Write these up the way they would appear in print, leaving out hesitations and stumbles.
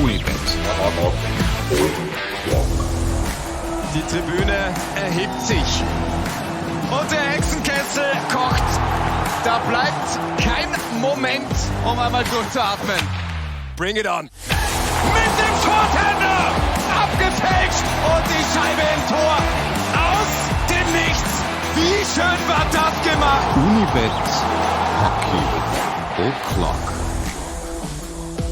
Unibet. Die Tribüne erhebt sich und der Hexenkessel kocht. Da bleibt kein Moment, um einmal durchzuatmen. Bring it on. Mit dem Vortender abgefälscht und die Scheibe im Tor. Aus dem Nichts. Wie schön war das gemacht. Unibet Hockey O'Clock.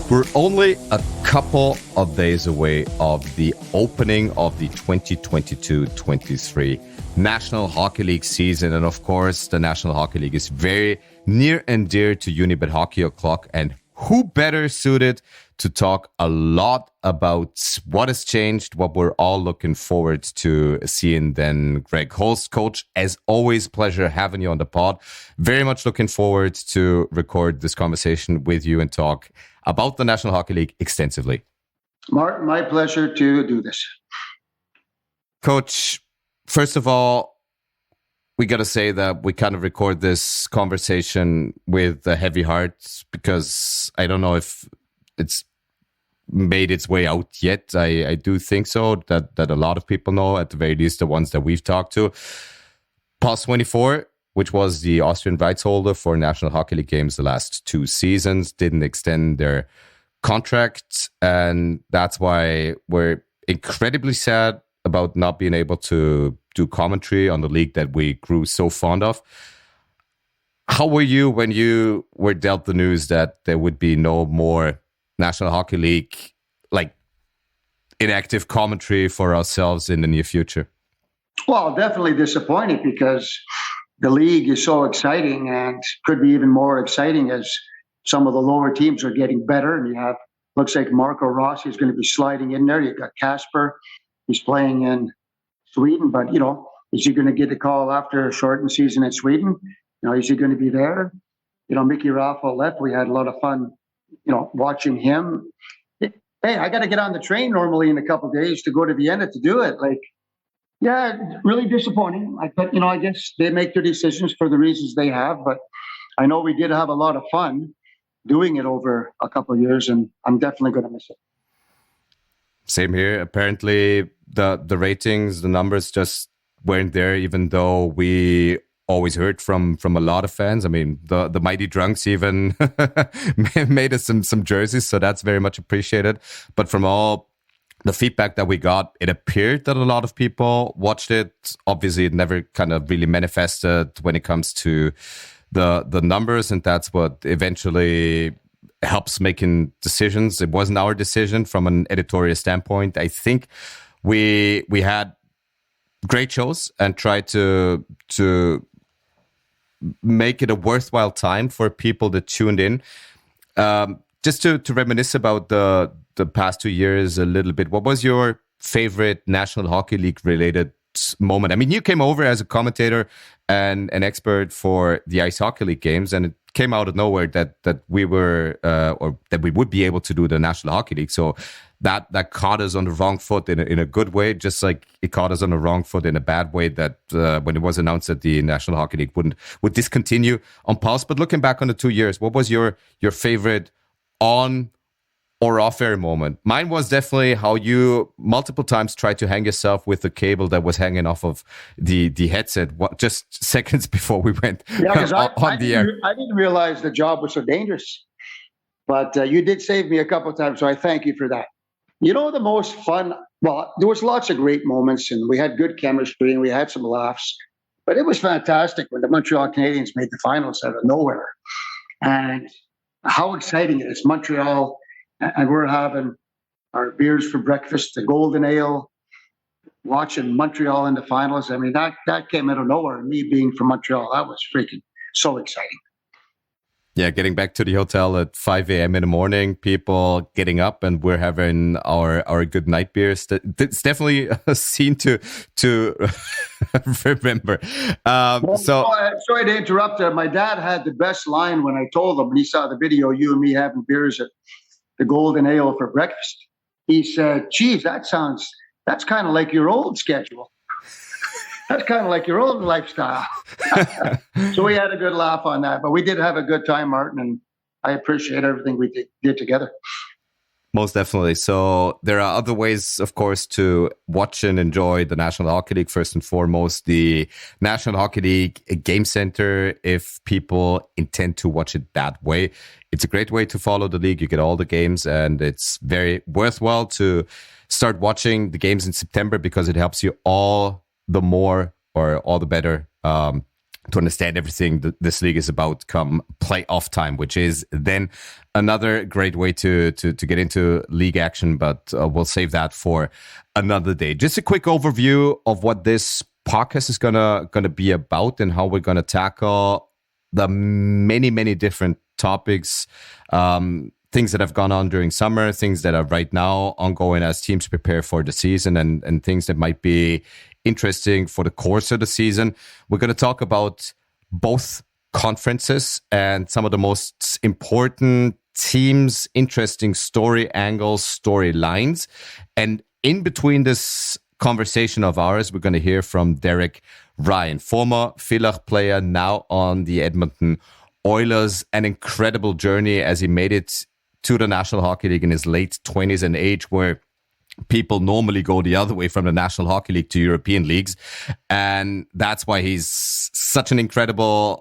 We're only a couple of days away of the opening of the 2022-23 National Hockey League season. And of course, the National Hockey League is very near and dear to Unibet Hockey O'Clock. And who better suited to talk a lot about what has changed, what we're all looking forward to seeing than Greg Holst. Coach, as always, pleasure having you on the pod. Very much looking forward to record this conversation with you and talk about the National Hockey League extensively. Martin, my pleasure to do this. Coach, first of all, we got to say that we kind of record this conversation with a heavy heart because I don't know if it's made its way out yet. I do think so, that a lot of people know, at the very least the ones that we've talked to. Pulse 24, which was the Austrian rights holder for National Hockey League games the last 2 seasons, didn't extend their contract. And that's why we're incredibly sad about not being able to do commentary on the league that we grew so fond of. How were you when you were dealt the news that there would be no more National Hockey League, like, inactive commentary for ourselves in the near future? Well, definitely disappointed because the league is so exciting and could be even more exciting as some of the lower teams are getting better. And you have, looks like Marco Rossi is going to be sliding in there. You've got Kasper, he's playing in Sweden, but, you know, is he going to get a call after a shortened season in Sweden? You know, is he going to be there? You know, Mickey Raffo left. We had a lot of fun, you know, watching him. Hey, I got to get on the train normally in a couple of days to go to Vienna to do it. Like, yeah, really disappointing. But, you know, I guess they make their decisions for the reasons they have. But I know we did have a lot of fun doing it over a couple of years, and I'm definitely going to miss it. Same here. Apparently, the ratings, the numbers just weren't there, even though we always heard from a lot of fans. I mean, the Mighty Drunks even made us some jerseys, so that's very much appreciated. But from all the feedback that we got, it appeared that a lot of people watched it. Obviously, it never kind of really manifested when it comes to the numbers, and that's what eventually helps making decisions. It wasn't our decision from an editorial standpoint. I think we had great shows and tried to make it a worthwhile time for people that tuned in. Just to reminisce about the past 2 years a little bit, what was your favorite National Hockey League related moment? I mean, you came over as a commentator and an expert for the Ice Hockey League games, and it came out of nowhere that we were or that we would be able to do the National Hockey League. So that caught us on the wrong foot in a good way, just like it caught us on the wrong foot in a bad way that when it was announced that the National Hockey League would discontinue on Pulse. But looking back on the 2 years, what was your favorite on or off-air moment? Mine was definitely how you multiple times tried to hang yourself with the cable that was hanging off of the headset just seconds before we went on the air. I didn't realize the job was so dangerous, but you did save me a couple of times, so I thank you for that. You know, the most fun, well, there was lots of great moments, and we had good chemistry, and we had some laughs, but it was fantastic when the Montreal Canadiens made the finals out of nowhere. And how exciting it is. Montreal, and we're having our beers for breakfast, the golden ale, watching Montreal in the finals. I mean, that came out of nowhere. And me being from Montreal, that was freaking so exciting. Yeah, getting back to the hotel at 5 a.m. in the morning, people getting up, and we're having our good night beers. It's definitely a scene to remember. Sorry to interrupt. My dad had the best line when I told him, when he saw the video, you and me having beers at the Golden Ale for breakfast. He said, geez, that's kind of like your old schedule. That's kind of like your old lifestyle. So we had a good laugh on that, but we did have a good time, Martin, and I appreciate everything we did together. Most definitely. So there are other ways, of course, to watch and enjoy the National Hockey League. First and foremost, the National Hockey League Game Center, if people intend to watch it that way. It's a great way to follow the league. You get all the games, and it's very worthwhile to start watching the games in September because it helps you all the more or all the better to understand everything that this league is about come playoff time, which is then another great way to get into league action, but we'll save that for another day. Just a quick overview of what this podcast is gonna be about and how we're gonna tackle the many different topics, things that have gone on during summer, things that are right now ongoing as teams prepare for the season, and things that might be interesting for the course of the season. We're going to talk about both conferences and some of the most important teams, interesting story angles, storylines. And in between this conversation of ours, we're going to hear from Derek Ryan, former Villach player, now on the Edmonton Oilers. An incredible journey as he made it to the National Hockey League in his late 20s, an age where people normally go the other way from the National Hockey League to European leagues. And that's why he's such an incredible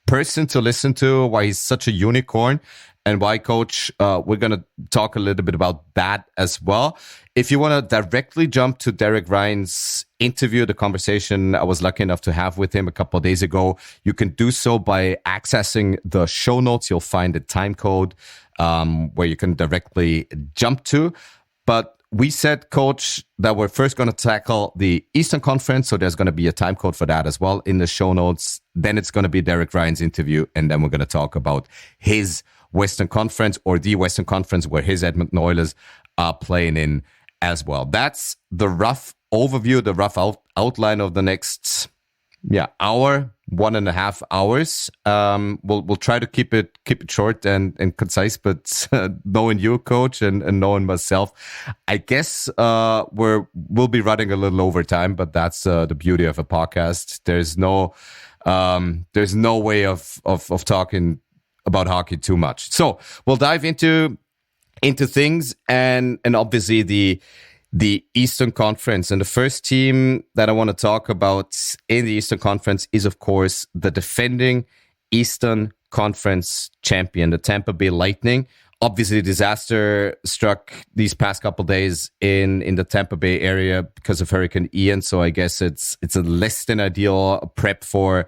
person to listen to, why he's such a unicorn, and why, Coach, we're going to talk a little bit about that as well. If you want to directly jump to Derek Ryan's interview, the conversation I was lucky enough to have with him a couple of days ago, you can do so by accessing the show notes. You'll find the time code where you can directly jump to. But we said, Coach, that we're first going to tackle the Eastern Conference, so there's going to be a time code for that as well in the show notes. Then it's going to be Derek Ryan's interview, and then we're going to talk about his Western Conference, or the Western Conference where his Edmonton Oilers are playing in as well. That's the rough overview, the rough outline of the next hour, 1.5 hours. We'll try to keep it short and concise, but knowing you, Coach, and knowing myself, I guess we'll be running a little over time, but that's the beauty of a podcast. There's no way of talking about hockey too much. So we'll dive into things, and obviously the Eastern Conference. And the first team that I want to talk about in the Eastern Conference is, of course, the defending Eastern Conference champion, the Tampa Bay Lightning. Obviously, disaster struck these past couple of days in the Tampa Bay area because of Hurricane Ian. So I guess it's a less than ideal prep for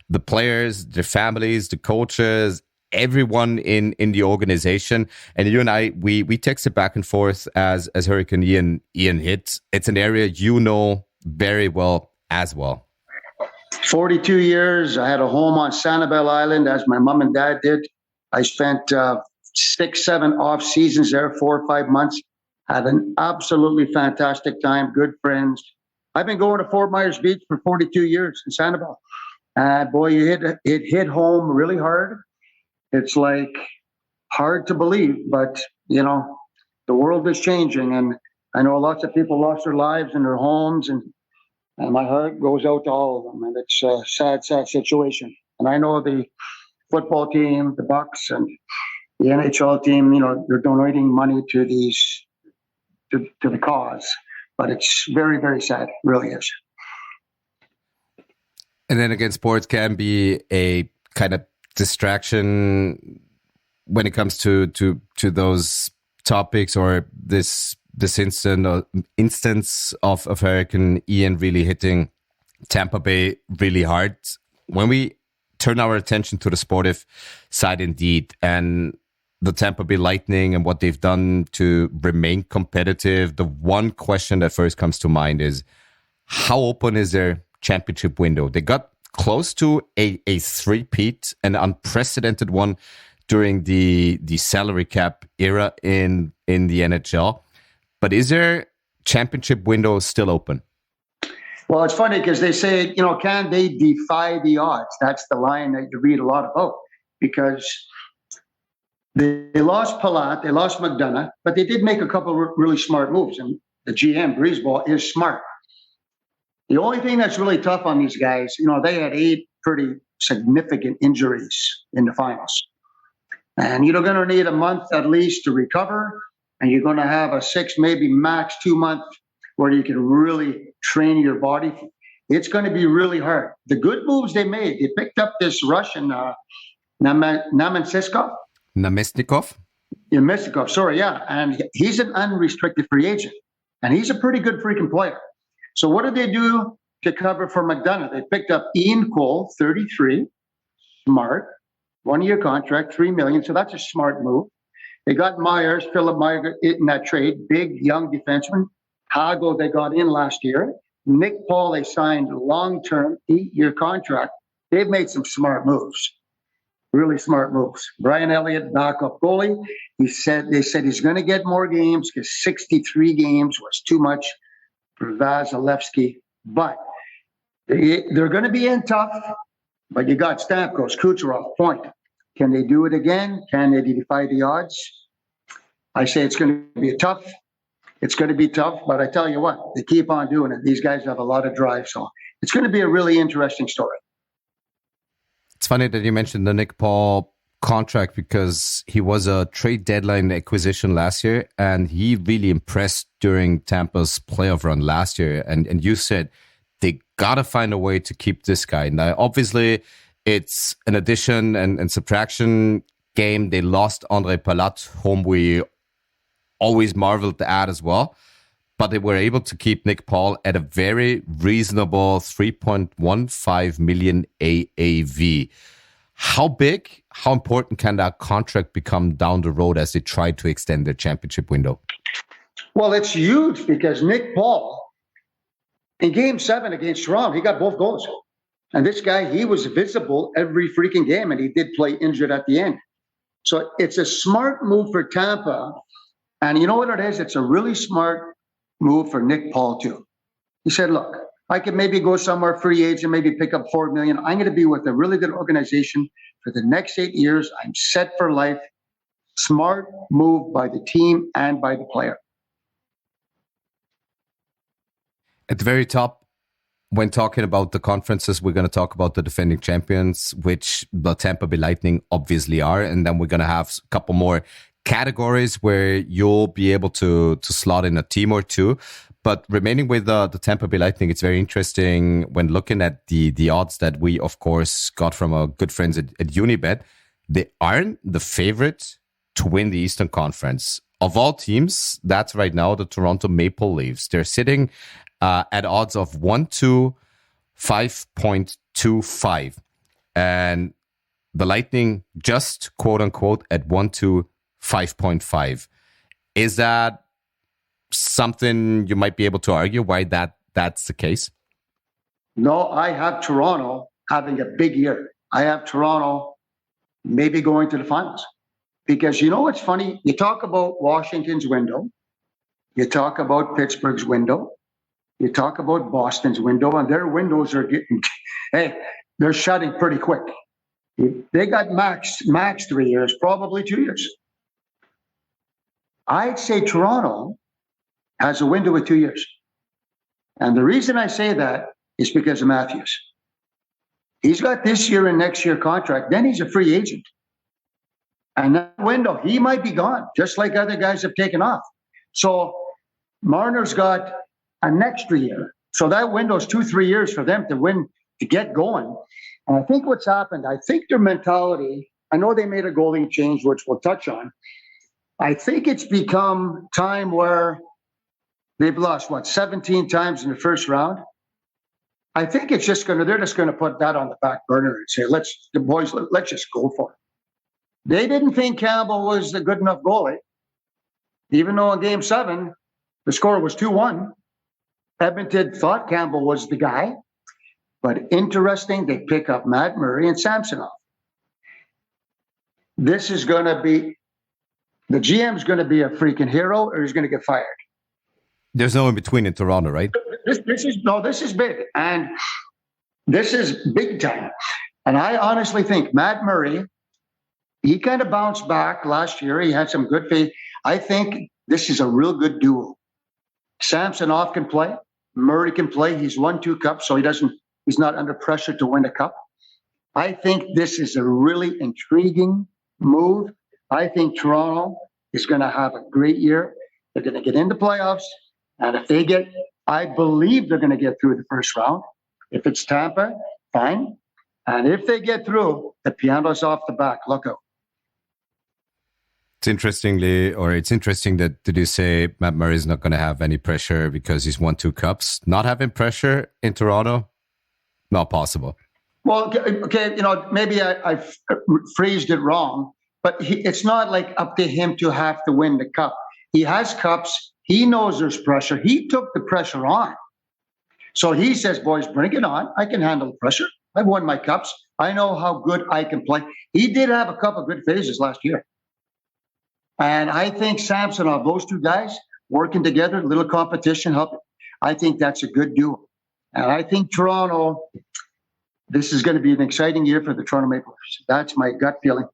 the players, their families, the coaches, everyone in the organization. And you and I, we texted back and forth as Hurricane Ian hit. It's an area you know very well as well. 42 years. I had a home on Sanibel Island, as my mom and dad did. I spent 6-7 off seasons there, 4 or 5 months. Had an absolutely fantastic time. Good friends. I've been going to Fort Myers Beach for 42 years in Sanibel. Boy, it hit home really hard. It's like hard to believe, but you know, the world is changing, and I know lots of people lost their lives and their homes, and my heart goes out to all of them. And it's a sad situation. And I know the football team, the Bucks, and the NHL team, you know, they're donating money to the cause, but it's very, very sad. It really is. And then again, sports can be a kind of distraction when it comes to those topics, or this instance of Hurricane Ian really hitting Tampa Bay really hard. When we turn our attention to the sportive side, indeed, and the Tampa Bay Lightning and what they've done to remain competitive, the one question that first comes to mind is, how open is their championship window? They got close to a three-peat, an unprecedented one during the salary cap era in the NHL. But is their championship window still open? Well, it's funny because they say, you know, can they defy the odds? That's the line that you read a lot about, because they lost Palat, they lost McDonough, but they did make a couple of really smart moves. And the GM, Breezeball, is smart. The only thing that's really tough on these guys, you know, they had 8 pretty significant injuries in the finals. And you're going to need a month at least to recover. And you're going to have a 6, maybe max 2 month where you can really train your body. It's going to be really hard. The good moves they made, they picked up this Russian, Namestnikov. Namestnikov, sorry, yeah. And he's an unrestricted free agent. And he's a pretty good freaking player. So what did they do to cover for McDonough? They picked up Ian Cole, 33, smart, 1-year contract, $3 million. So that's a smart move. They got Philip Myers in that trade, big young defenseman. Hago they got in last year. Nick Paul they signed long-term 8-year contract. They've made some smart moves, really smart moves. Brian Elliott, backup goalie. They said he's going to get more games because 63 games was too much for Vasilevsky. But they're going to be in tough. But you got Stamkos, Kucherov, Point. Can they do it again? Can they defy the odds? I say it's going to be tough. It's going to be tough, but I tell you what, they keep on doing it. These guys have a lot of drive, so it's going to be a really interesting story. It's funny that you mentioned the Nick Paul contract because he was a trade deadline acquisition last year, and he really impressed during Tampa's playoff run last year. And you said they got to find a way to keep this guy. Now, obviously, it's an addition and subtraction game. They lost Andre Palat, whom we always marveled at as well. But they were able to keep Nick Paul at a very reasonable 3.15 million AAV. How big, how important can that contract become down the road as they try to extend their championship window? Well, it's huge because Nick Paul, in Game 7 against Toronto, he got both goals. And this guy, he was visible every freaking game, and he did play injured at the end. So it's a smart move for Tampa. And you know what it is? It's a really smart move for Nick Paul, too. He said, look, I could maybe go somewhere free agent, maybe pick up $4 million. I'm going to be with a really good organization for the next 8 years. I'm set for life. Smart move by the team and by the player. At the very top, when talking about the conferences, we're going to talk about the defending champions, which the Tampa Bay Lightning obviously are. And then we're going to have a couple more categories where you'll be able to slot in a team or two. But remaining with the Tampa Bay Lightning, it's very interesting when looking at the odds that we, of course, got from our good friends at Unibet. They aren't the favorite to win the Eastern Conference. Of all teams, that's right now the Toronto Maple Leafs. They're sitting at odds of 1-5.25. And the Lightning just, quote unquote, at 1-5.5. Is that something you might be able to argue why that's the case? No, I have Toronto having a big year. I have Toronto maybe going to the finals. Because you know what's funny? You talk about Washington's window. You talk about Pittsburgh's window. You talk about Boston's window, and their windows are getting, they're shutting pretty quick. They got max 3 years, probably 2 years. I'd say Toronto has a window of 2 years. And the reason I say that is because of Matthews. He's got this year and next year contract. Then he's a free agent. And that window, he might be gone, just like other guys have taken off. So Marner's got an extra year. So that window is 2-3 years for them to win, to get going. And I think what's happened, I think their mentality, I know they made a goalie change, which we'll touch on. I think it's become time where they've lost, 17 times in the first round. I think they're just going to put that on the back burner and say, let's just go for it. They didn't think Campbell was a good enough goalie, even though in Game 7, the score was 2-1. Edmonton thought Campbell was the guy. But interesting, they pick up Matt Murray and Samsonov. This is going to be, the GM's going to be a freaking hero or he's going to get fired. There's no in between in Toronto, right? This is big. And this is big time. And I honestly think Matt Murray, he kind of bounced back last year. He had some good faith. I think this is a real good duo. Samsonov can play. Murray can play. He's won 2 cups, so he's not under pressure to win a cup. I think this is a really intriguing move I think Toronto is going to have a great year. They're going to get into playoffs. And if they get, I believe they're going to get through the first round. If it's Tampa, fine. And if they get through, the piano's off the back. Look out. It's interesting that you say Matt Murray is not going to have any pressure because he's won 2 cups. Not having pressure in Toronto, not possible. Well, okay, maybe I phrased it wrong, but it's not like up to him to have to win the cup. He has cups. He knows there's pressure. He took the pressure on. So he says, boys, bring it on. I can handle the pressure. I've won my cups. I know how good I can play. He did have a couple of good phases last year. And I think Samsonov, those 2 guys working together, a little competition, help. I think that's a good duo. And I think Toronto, this is going to be an exciting year for the Toronto Maple Leafs. That's my gut feeling.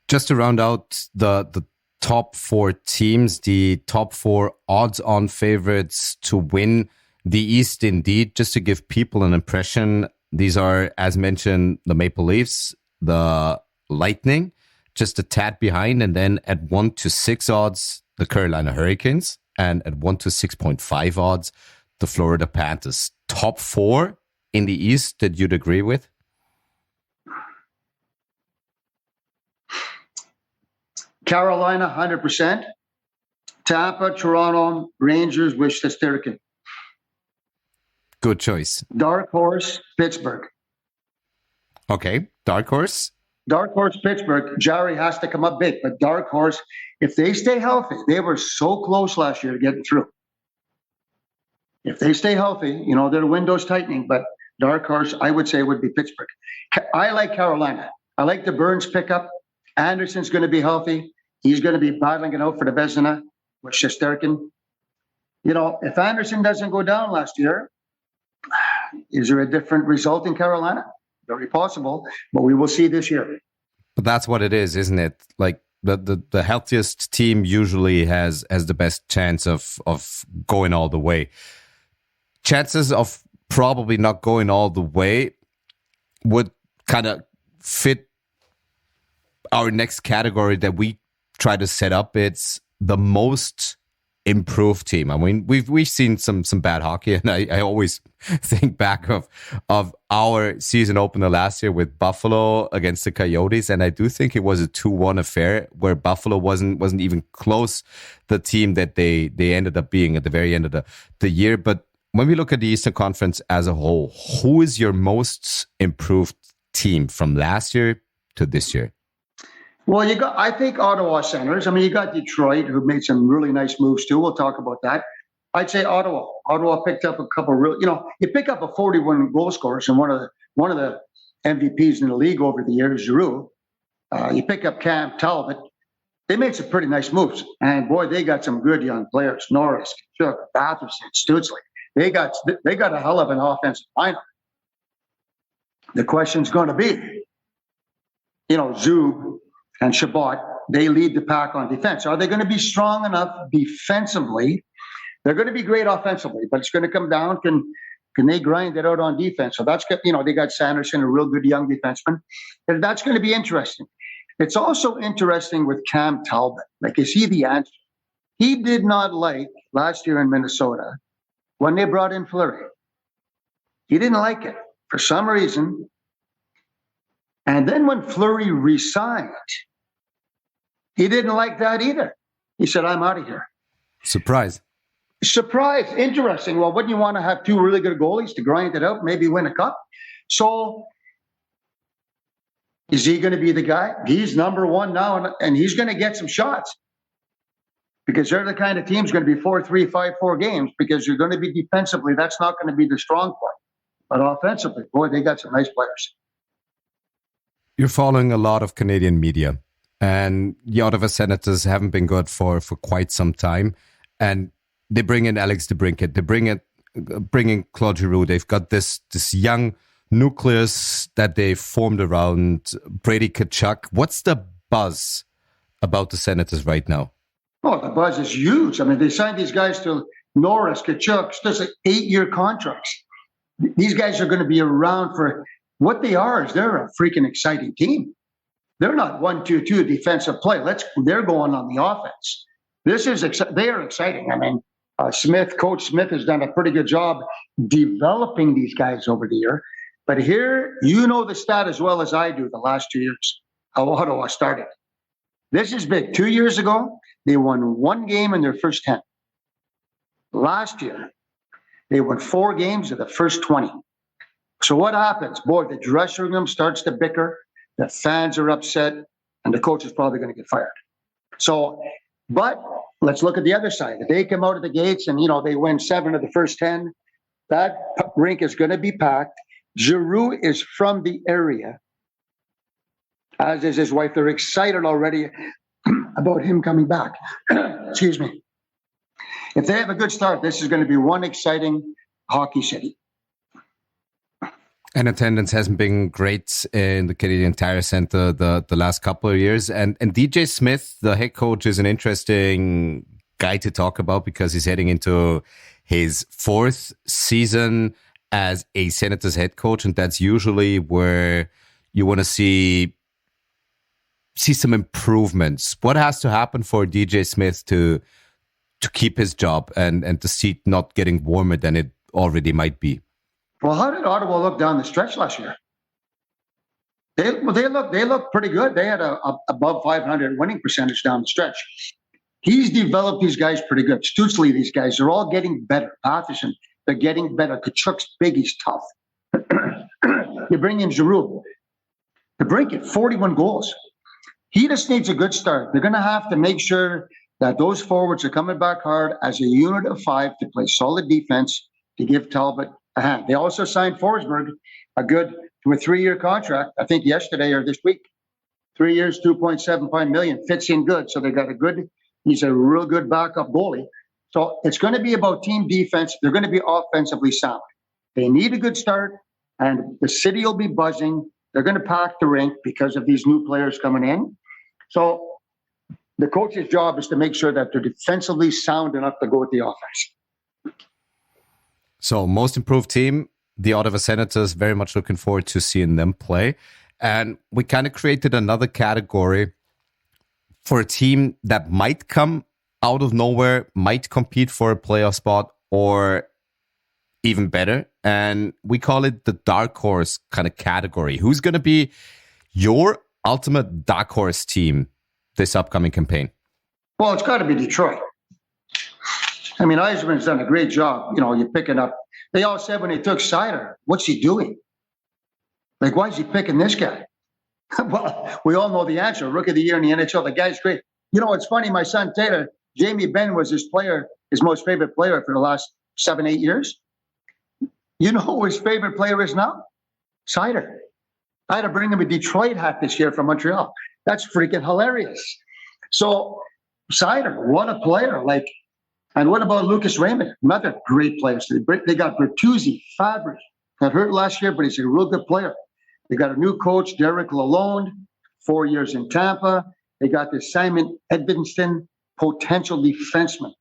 Just to round out the top 4 teams, the top 4 odds-on favorites to win the East, indeed, just to give people an impression, these are, as mentioned, the Maple Leafs, the Lightning, just a tad behind, and then at 1-6 odds, the Carolina Hurricanes, and at 1-6.5 odds, the Florida Panthers. Top 4 in the East that you'd agree with? Carolina, 100%. Tampa, Toronto, Rangers, wish to Sturkin. Good choice. Dark horse, Pittsburgh. Okay, dark horse. Dark horse, Pittsburgh. Jarry has to come up big, but dark horse, if they stay healthy, they were so close last year to getting through. If they stay healthy, their window's tightening, but dark horse, I would say, would be Pittsburgh. I like Carolina. I like the Burns pickup. Anderson's going to be healthy. He's going to be battling it out for the Vezina with Shesterkin. If Anderson doesn't go down last year, is there a different result in Carolina? Very possible, but we will see this year. But that's what it is, isn't it? Like the healthiest team usually has the best chance of going all the way. Chances of probably not going all the way would kind of fit our next category that we try to set up. It's the most improved team. I mean, we've seen some bad hockey, and I always think back of our season opener last year with Buffalo against the Coyotes, and I do think it was a 2-1 affair where Buffalo wasn't even close the team that they ended up being at the very end of the year. But when we look at the Eastern Conference as a whole, who is your most improved team from last year to this year? Well, I think Ottawa centers. I mean, you got Detroit, who made some really nice moves too. We'll talk about that. I'd say Ottawa. Ottawa picked up a couple of you pick up a 41 goal scorers and one of the MVPs in the league over the years, Giroux. You pick up Cam Talbot. They made some pretty nice moves, and boy, they got some good young players. Norris, Kachuk, Batherson, Stutzley. They got a hell of an offensive lineup. The question's going to be, Zub and Shabbat, they lead the pack on defense. Are they going to be strong enough defensively? They're going to be great offensively, but it's going to come down, can they grind it out on defense? So that's, they got Sanderson, a real good young defenseman. And that's going to be interesting. It's also interesting with Cam Talbot. Like, is he the answer? He did not like last year in Minnesota when they brought in Fleury. He didn't like it for some reason. And then when Fleury resigned, he didn't like that either. He said, I'm out of here. Surprise. Interesting. Well, wouldn't you want to have 2 really good goalies to grind it out, maybe win a cup? So is he going to be the guy? He's number 1 now, and he's going to get some shots because they're the kind of team's going to be 4-3, 5-4 games because you're going to be defensively. That's not going to be the strong point. But offensively, boy, they got some nice players. You're following a lot of Canadian media, and the Ottawa Senators haven't been good for quite some time. And they bring in Alex DeBrincat. They bring in Claude Giroux. They've got this young nucleus that they formed around Brady Tkachuk. What's the buzz about the Senators right now? Oh, the buzz is huge. I mean, they signed these guys to Norris, Tkachuk, just like 8-year contracts. These guys are going to be around for what they are. Is they're a freaking exciting team. they're not 1-2-2 defensive play. They're going on the offense. They are exciting. I mean, Coach Smith has done a pretty good job developing these guys over the year. But here, you know the stat as well as I do the last 2 years, how Ottawa started. This is big. 2 years ago, they won 1 game in their first 10. Last year, they won 4 games of the first 20. So what happens? Boy, the dressing room starts to bicker, the fans are upset, and the coach is probably going to get fired. So, but let's look at the other side. If they come out of the gates and, they win 7 of the first 10, that rink is going to be packed. Giroux is from the area, as is his wife. They're excited already about him coming back. Excuse me. If they have a good start, this is going to be one exciting hockey city. And attendance hasn't been great in the Canadian Tire Center the last couple of years. And DJ Smith, the head coach, is an interesting guy to talk about because he's heading into his 4th season as a Senators head coach. And that's usually where you want to see some improvements. What has to happen for DJ Smith to keep his job and the seat not getting warmer than it already might be? Well, how did Ottawa look down the stretch last year? They look pretty good. They had a above 500 winning percentage down the stretch. He's developed these guys pretty good. Stutzley, these guys, they're all getting better. Patterson, they're getting better. Kachuk's big, he's tough. You bring in Giroux. To break it, 41 goals. He just needs a good start. They're going to have to make sure that those forwards are coming back hard as a unit of 5 to play solid defense to give Talbot a hand. They also signed Forsberg to a 3-year contract, I think yesterday or this week. 3 years, $2.75 million. Fits in good. So they got he's a real good backup goalie. So it's going to be about team defense. They're going to be offensively sound. They need a good start, and the city will be buzzing. They're going to pack the rink because of these new players coming in. So the coach's job is to make sure that they're defensively sound enough to go with the offense. So most improved team, the Ottawa Senators, very much looking forward to seeing them play. And we kind of created another category for a team that might come out of nowhere, might compete for a playoff spot, or even better. And we call it the dark horse kind of category. Who's going to be your ultimate dark horse team this upcoming campaign? Well, it's got to be Detroit. I mean, Yzerman's done a great job. You're picking up. They all said when they took Seider, what's he doing? Like, why is he picking this guy? Well, we all know the answer. Rookie of the year in the NHL. The guy's great. It's funny. My son Taylor, Jamie Benn was his most favorite player for the last 7-8 years. You know who his favorite player is now? Seider. I had to bring him a Detroit hat this year from Montreal. That's freaking hilarious. So, Seider, what a player. And what about Lucas Raymond? Another great player. So they got Bertuzzi, Fabry. Got hurt last year, but he's a real good player. They got a new coach, Derek Lalonde, 4 years in Tampa. They got this Simon Edvinston, potential defenseman.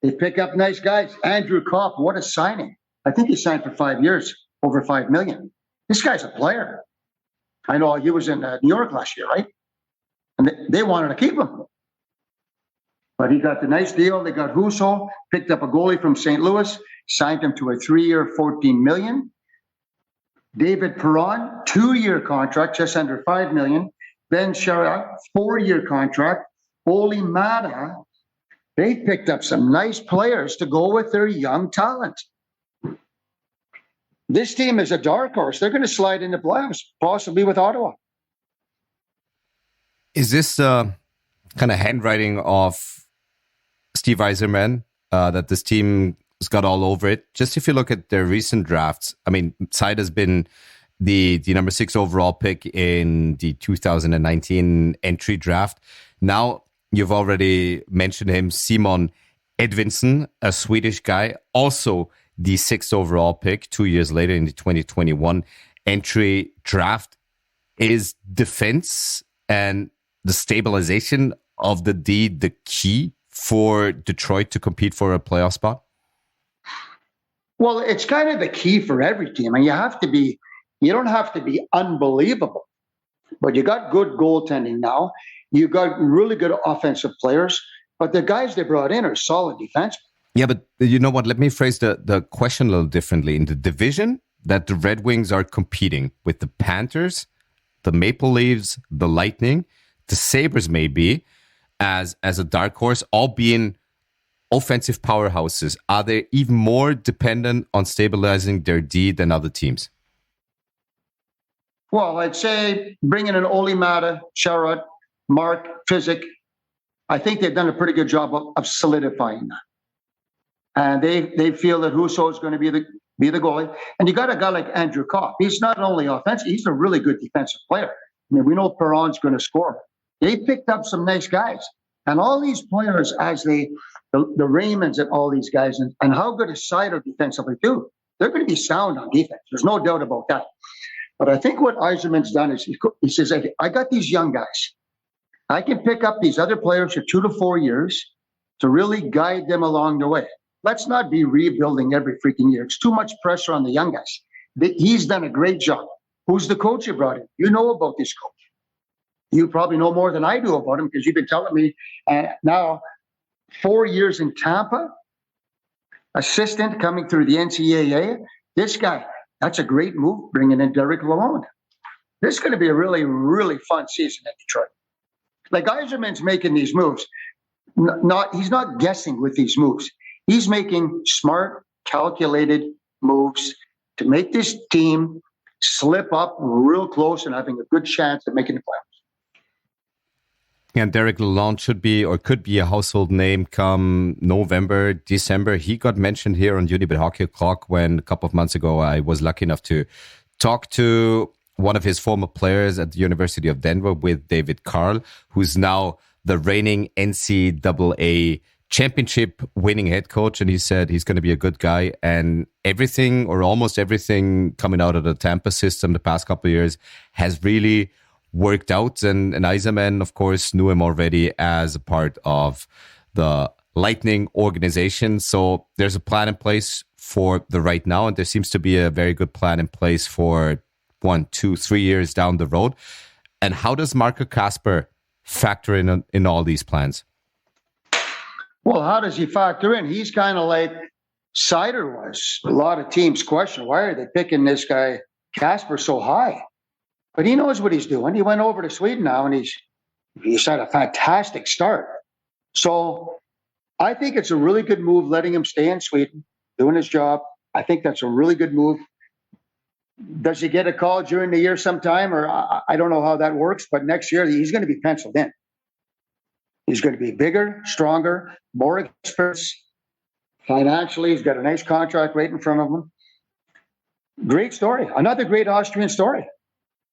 They pick up nice guys. Andrew Kopp, what a signing. I think he signed for 5 years, over $5 million. This guy's a player. I know he was in New York last year, right? And they wanted to keep him. But he got the nice deal. They got Husso, picked up a goalie from St. Louis, signed him to a 3-year, $14 million. David Perron, 2-year contract, just under $5 million. Ben Sherratt, 4-year contract. Oli Mata, they picked up some nice players to go with their young talent. This team is a dark horse. They're going to slide into playoffs, possibly with Ottawa. Is this kind of handwriting of Steve Yzerman that this team has got all over it? Just if you look at their recent drafts, I mean, Seider's been the number 6 overall pick in the 2019 entry draft. Now, you've already mentioned him, Simon Edvinsson, a Swedish guy, also the 6th overall pick 2 years later in the 2021 entry draft. Is defense and the stabilization of the D the key for Detroit to compete for a playoff spot? Well, it's kind of the key for every team. And you don't have to be unbelievable But you got good goaltending now. You got really good offensive players. But the guys they brought in are solid defensemen. Yeah, but you know what? Let me phrase the question a little differently. In the division that the Red Wings are competing with the Panthers, the Maple Leafs, the Lightning, the Sabres maybe as a dark horse, all being offensive powerhouses, are they even more dependent on stabilizing their D than other teams? Well, I'd say bringing in Oli Mata, Sherrod, Mark, Physic, I think they've done a pretty good job of solidifying that. And they feel that Husso is going to be the goalie. And you got a guy like Andrew Kopp. He's not only offensive, he's a really good defensive player. I mean, we know Perron's going to score. They picked up some nice guys. And all these players, as the Raymonds and all these guys, and how good a Sider defensively do, they're going to be sound on defense. There's no doubt about that. But I think what Yzerman's done is he says, I got these young guys. I can pick up these other players for 2 to 4 years to really guide them along the way. Let's not be rebuilding every freaking year. It's too much pressure on the young guys. He's done a great job. Who's the coach you brought in? You know about this coach. You probably know more than I do about him because you've been telling me now 4 years in Tampa, assistant coming through the NCAA. This guy, that's a great move, bringing in Derek Lalonde. This is going to be a really, really fun season in Detroit. Like Yzerman's making these moves. He's not guessing with these moves. He's making smart, calculated moves to make this team slip up real close and having a good chance of making the playoffs. And Derek Lalonde should be or could be a household name come November, December. He got mentioned here on Unibet Hockey O'Clock when a couple of months ago I was lucky enough to talk to one of his former players at the University of Denver with David Carl, who's now the reigning NCAA championship winning head coach. And he said he's going to be a good guy. And everything or almost everything coming out of the Tampa system the past couple of years has really worked out. And Yzerman, of course, knew him already as a part of the Lightning organization. So there's a plan in place for the right now. And there seems to be a very good plan in place for 1, 2, 3 years down the road. And how does Marco Kasper factor in all these plans? Well, how does he factor in? He's kind of like Sider was. A lot of teams question, why are they picking this guy Kasper so high? But he knows what he's doing. He went over to Sweden now, and he's had a fantastic start. So I think it's a really good move letting him stay in Sweden, doing his job. I think that's a really good move. Does he get a call during the year sometime? Or I don't know how that works, but next year he's going to be penciled in. He's going to be bigger, stronger, more experienced. Financially, he's got a nice contract right in front of him. Great story. Another great Austrian story,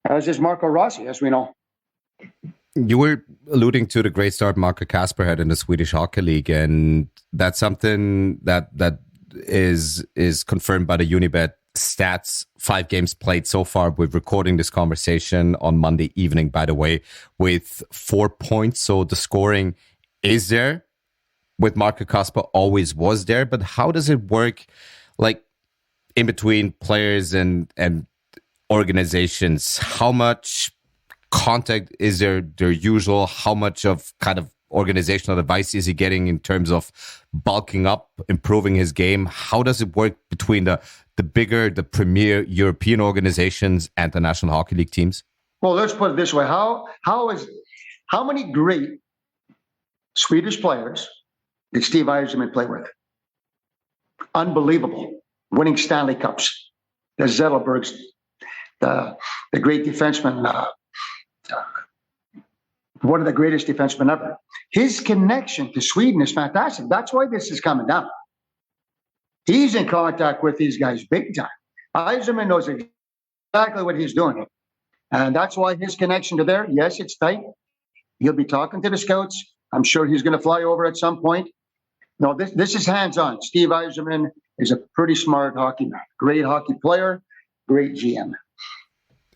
as is Marco Rossi, as we know. You were alluding to the great start Marco Kasper had in the Swedish Hockey League, and that's something that is confirmed by the Unibet stats. 5 games played so far. We're recording this conversation on Monday evening, by the way, with 4 points. So the scoring is there with Marco Kasper, always was there. But how does it work, like in between players and organizations? How much contact is their usual? How much of kind of organizational advice is he getting in terms of bulking up, improving his game? How does it work between the bigger, the premier European organizations and the National Hockey League teams? Well, let's put it this way. How many great Swedish players did Steve Yzerman play with? Unbelievable. Winning Stanley Cups. The Zetterbergs, the great defenseman, one of the greatest defensemen ever. His connection to Sweden is fantastic. That's why this is coming down. He's in contact with these guys big time. Yzerman knows exactly what he's doing. And that's why his connection to there, yes, it's tight. He'll be talking to the scouts. I'm sure he's going to fly over at some point. No, this is hands-on. Steve Yzerman is a pretty smart hockey man. Great hockey player, great GM.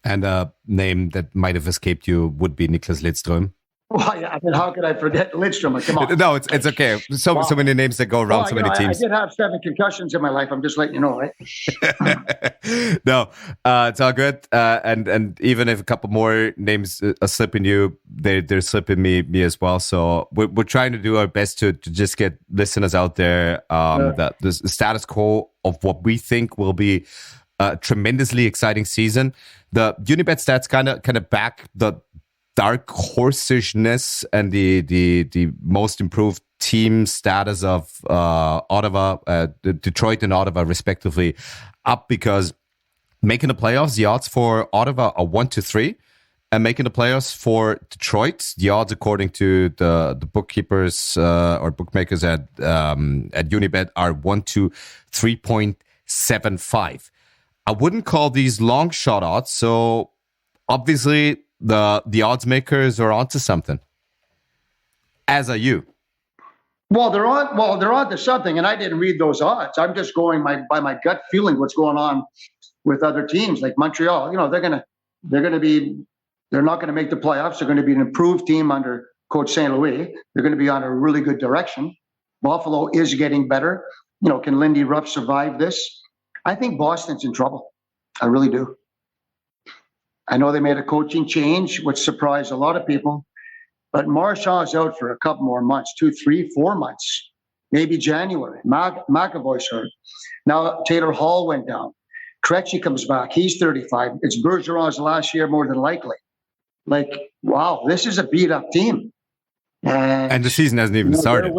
And a name that might have escaped you would be Niklas Lidström. Well, yeah, I mean, how could I forget Lidstrom? Come on. No, it's okay. So many names that go around, so many teams. I did have 7 concussions in my life. I'm just letting you know, right? No, it's all good. And even if a couple more names are slipping you, they're slipping me as well. So we're trying to do our best to just get listeners out there. The status quo of what we think will be a tremendously exciting season. The Unibet stats kind of back the dark horsishness and the most improved team status of Ottawa, Detroit and Ottawa respectively, up, because making the playoffs, the odds for Ottawa are 1-3, and making the playoffs for Detroit, the odds according to the bookkeepers or bookmakers at Unibet are 1-3.75. I wouldn't call these long shot odds, so obviously the odds makers are onto something. As are you. Well, they're onto something, and I didn't read those odds. I'm just going by my gut feeling what's going on with other teams like Montreal. You know, they're not going to make the playoffs. They're going to be an improved team under Coach St. Louis. They're going to be on a really good direction. Buffalo is getting better. You know, can Lindy Ruff survive this? I think Boston's in trouble. I really do. I know they made a coaching change, which surprised a lot of people, but Marchand's out for a couple more months, 2, 3, 4 months, maybe January. McAvoy's hurt. Now Taylor Hall went down. Krejci comes back. He's 35. It's Bergeron's last year, more than likely. Like, wow, this is a beat-up team. And the season hasn't even started.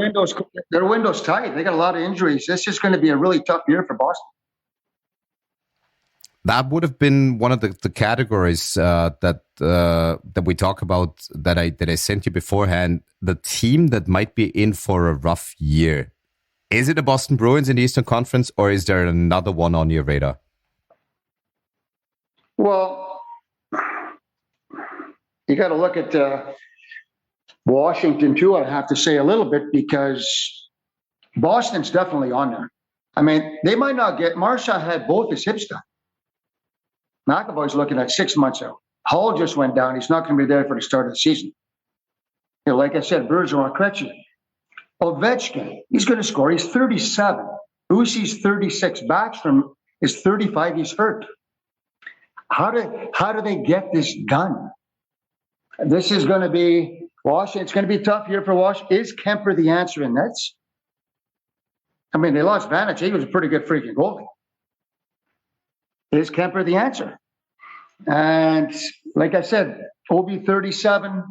Their window's tight. They got a lot of injuries. This is going to be a really tough year for Boston. That would have been one of the categories that we talk about that I sent you beforehand. The team that might be in for a rough year. Is it the Boston Bruins in the Eastern Conference, or is there another one on your radar? Well, you got to look at Washington too. I have to say a little bit, because Boston's definitely on there. I mean, they might not get. Marchand had both his hips done. McAvoy's looking at 6 months out. Hall just went down. He's not going to be there for the start of the season. You know, like I said, Bergeron, Krejci. Ovechkin, he's going to score. He's 37. Usi's 36. Backstrom is 35. He's hurt. How do they get this done? This is going to be Washington. It's going to be a tough year for Washington. Is Kemper the answer in nets? I mean, they lost Vanich. He was a pretty good freaking goalie. Is Kemper the answer? And like I said, Obi 37,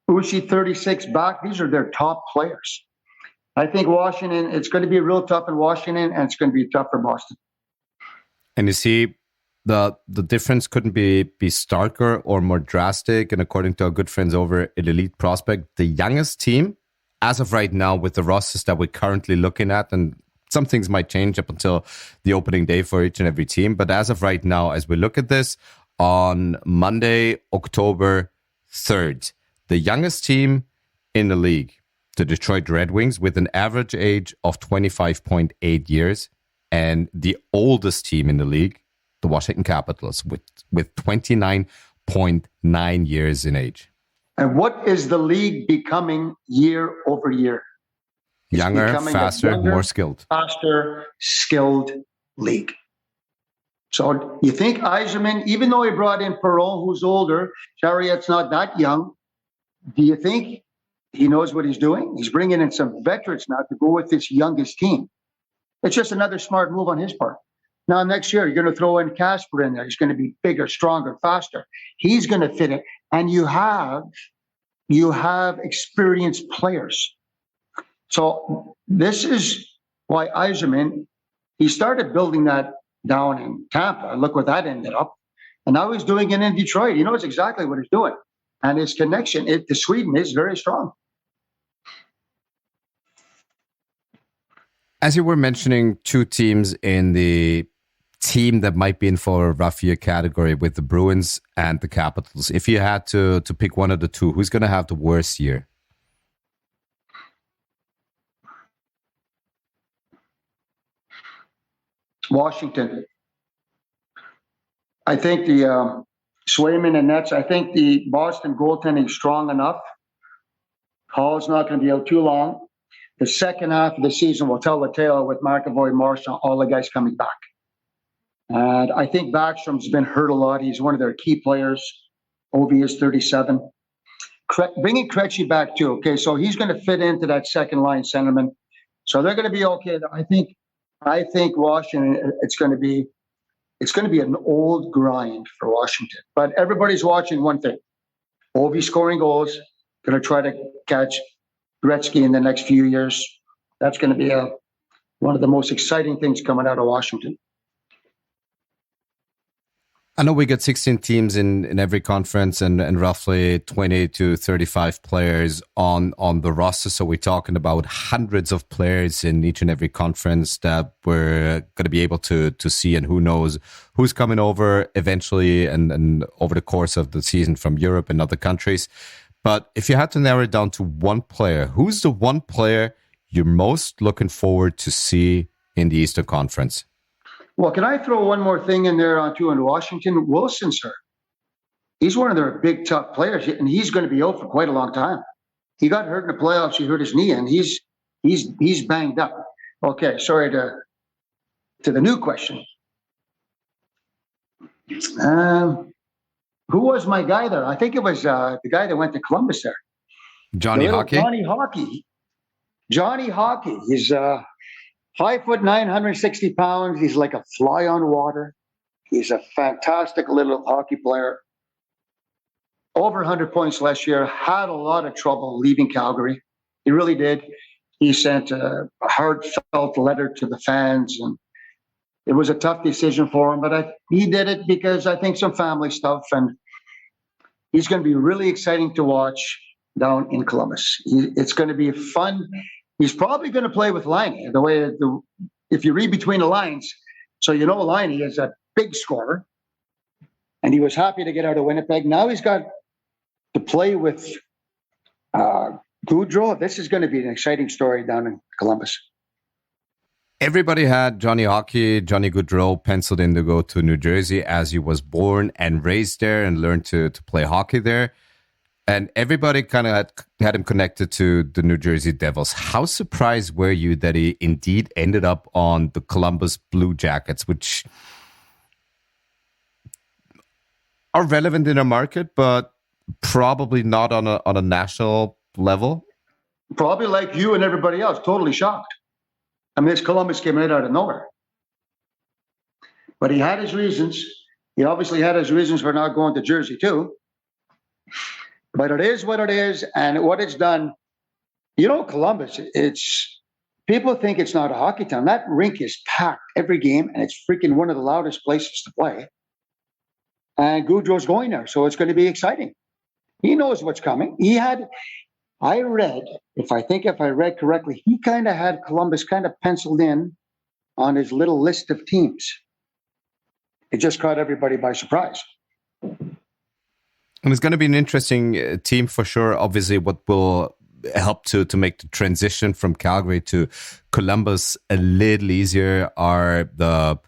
Ushi 36 back. These are their top players. I think Washington, it's going to be real tough in Washington, and it's going to be tough for Boston. And you see, the difference couldn't be starker or more drastic. And according to our good friends over at Elite Prospect, the youngest team, as of right now, with the rosters that we're currently looking at, and some things might change up until the opening day for each and every team. But as of right now, as we look at this, on Monday, October 3rd, the youngest team in the league, the Detroit Red Wings, with an average age of 25.8 years, and the oldest team in the league, the Washington Capitals, with 29.9 years in age. And what is the league becoming year over year? Younger, faster, more skilled. Faster, skilled league. So you think Yzerman, even though he brought in Perron, who's older, Chariot's not that young, do you think he knows what he's doing? He's bringing in some veterans now to go with this youngest team. It's just another smart move on his part. Now, next year, you're going to throw in Casper in there. He's going to be bigger, stronger, faster. He's going to fit it. And you have experienced players. So this is why Yzerman, he started building that down in Tampa. Look what that ended up. And now he's doing it in Detroit. He knows exactly what he's doing. And his connection to Sweden is very strong. As you were mentioning, two teams in the team that might be in for a rough year category with the Bruins and the Capitals. If you had to pick one of the two, who's going to have the worst year? Washington. I think the Swayman and Nets, I think the Boston goaltending is strong enough Hall's not going to be out too long. The second half of the season will tell the tale with McAvoy, Marshall, all the guys coming back. And I think Backstrom's been hurt a lot. He's one of their key players. Ovi is 37. Bringing Krejci back too. Okay, so he's going to fit into that second line centerman. So they're going to be okay. I think Washington. It's going to be an old grind for Washington. But everybody's watching one thing: Ovi scoring goals. Going to try to catch Gretzky in the next few years. That's going to be one of the most exciting things coming out of Washington. I know we got 16 teams in every conference and roughly 20 to 35 players on the roster. So we're talking about hundreds of players in each and every conference that we're going to be able to see, and who knows who's coming over eventually and over the course of the season from Europe and other countries. But if you had to narrow it down to one player, who's the one player you're most looking forward to see in the Eastern Conference? Well, can I throw one more thing in there too in Washington? Wilson's hurt. He's one of their big, tough players, and he's going to be out for quite a long time. He got hurt in the playoffs. He hurt his knee, and he's banged up. Okay, sorry to the new question. Who was my guy there? I think it was the guy that went to Columbus there. Johnny Hockey? Johnny Hockey. He's 5'9", 160 pounds. He's like a fly on water. He's a fantastic little hockey player. Over 100 points last year. Had a lot of trouble leaving Calgary. He really did. He sent a heartfelt letter to the fans, and it was a tough decision for him. But he did it because I think some family stuff, and he's going to be really exciting to watch down in Columbus. It's going to be fun. He's probably going to play with Liney. If you read between the lines, so you know Liney is a big scorer, and he was happy to get out of Winnipeg. Now he's got to play with Gaudreau. This is going to be an exciting story down in Columbus. Everybody had Johnny Gaudreau penciled in to go to New Jersey, as he was born and raised there and learned to play hockey there. And everybody kind of had him connected to the New Jersey Devils. How surprised were you that he indeed ended up on the Columbus Blue Jackets, which are relevant in our market, but probably not on a national level? Probably like you and everybody else, totally shocked. I mean, this Columbus came right out of nowhere. But he had his reasons. He obviously had his reasons for not going to Jersey too. But it is what it is, and what it's done. You know, Columbus, people think it's not a hockey town. That rink is packed every game, and it's freaking one of the loudest places to play. And Gaudreau's going there, so it's going to be exciting. He knows what's coming. I read, if I read correctly, he kind of had Columbus kind of penciled in on his little list of teams. It just caught everybody by surprise. And it's going to be an interesting team for sure. Obviously, what will help to make the transition from Calgary to Columbus a little easier are the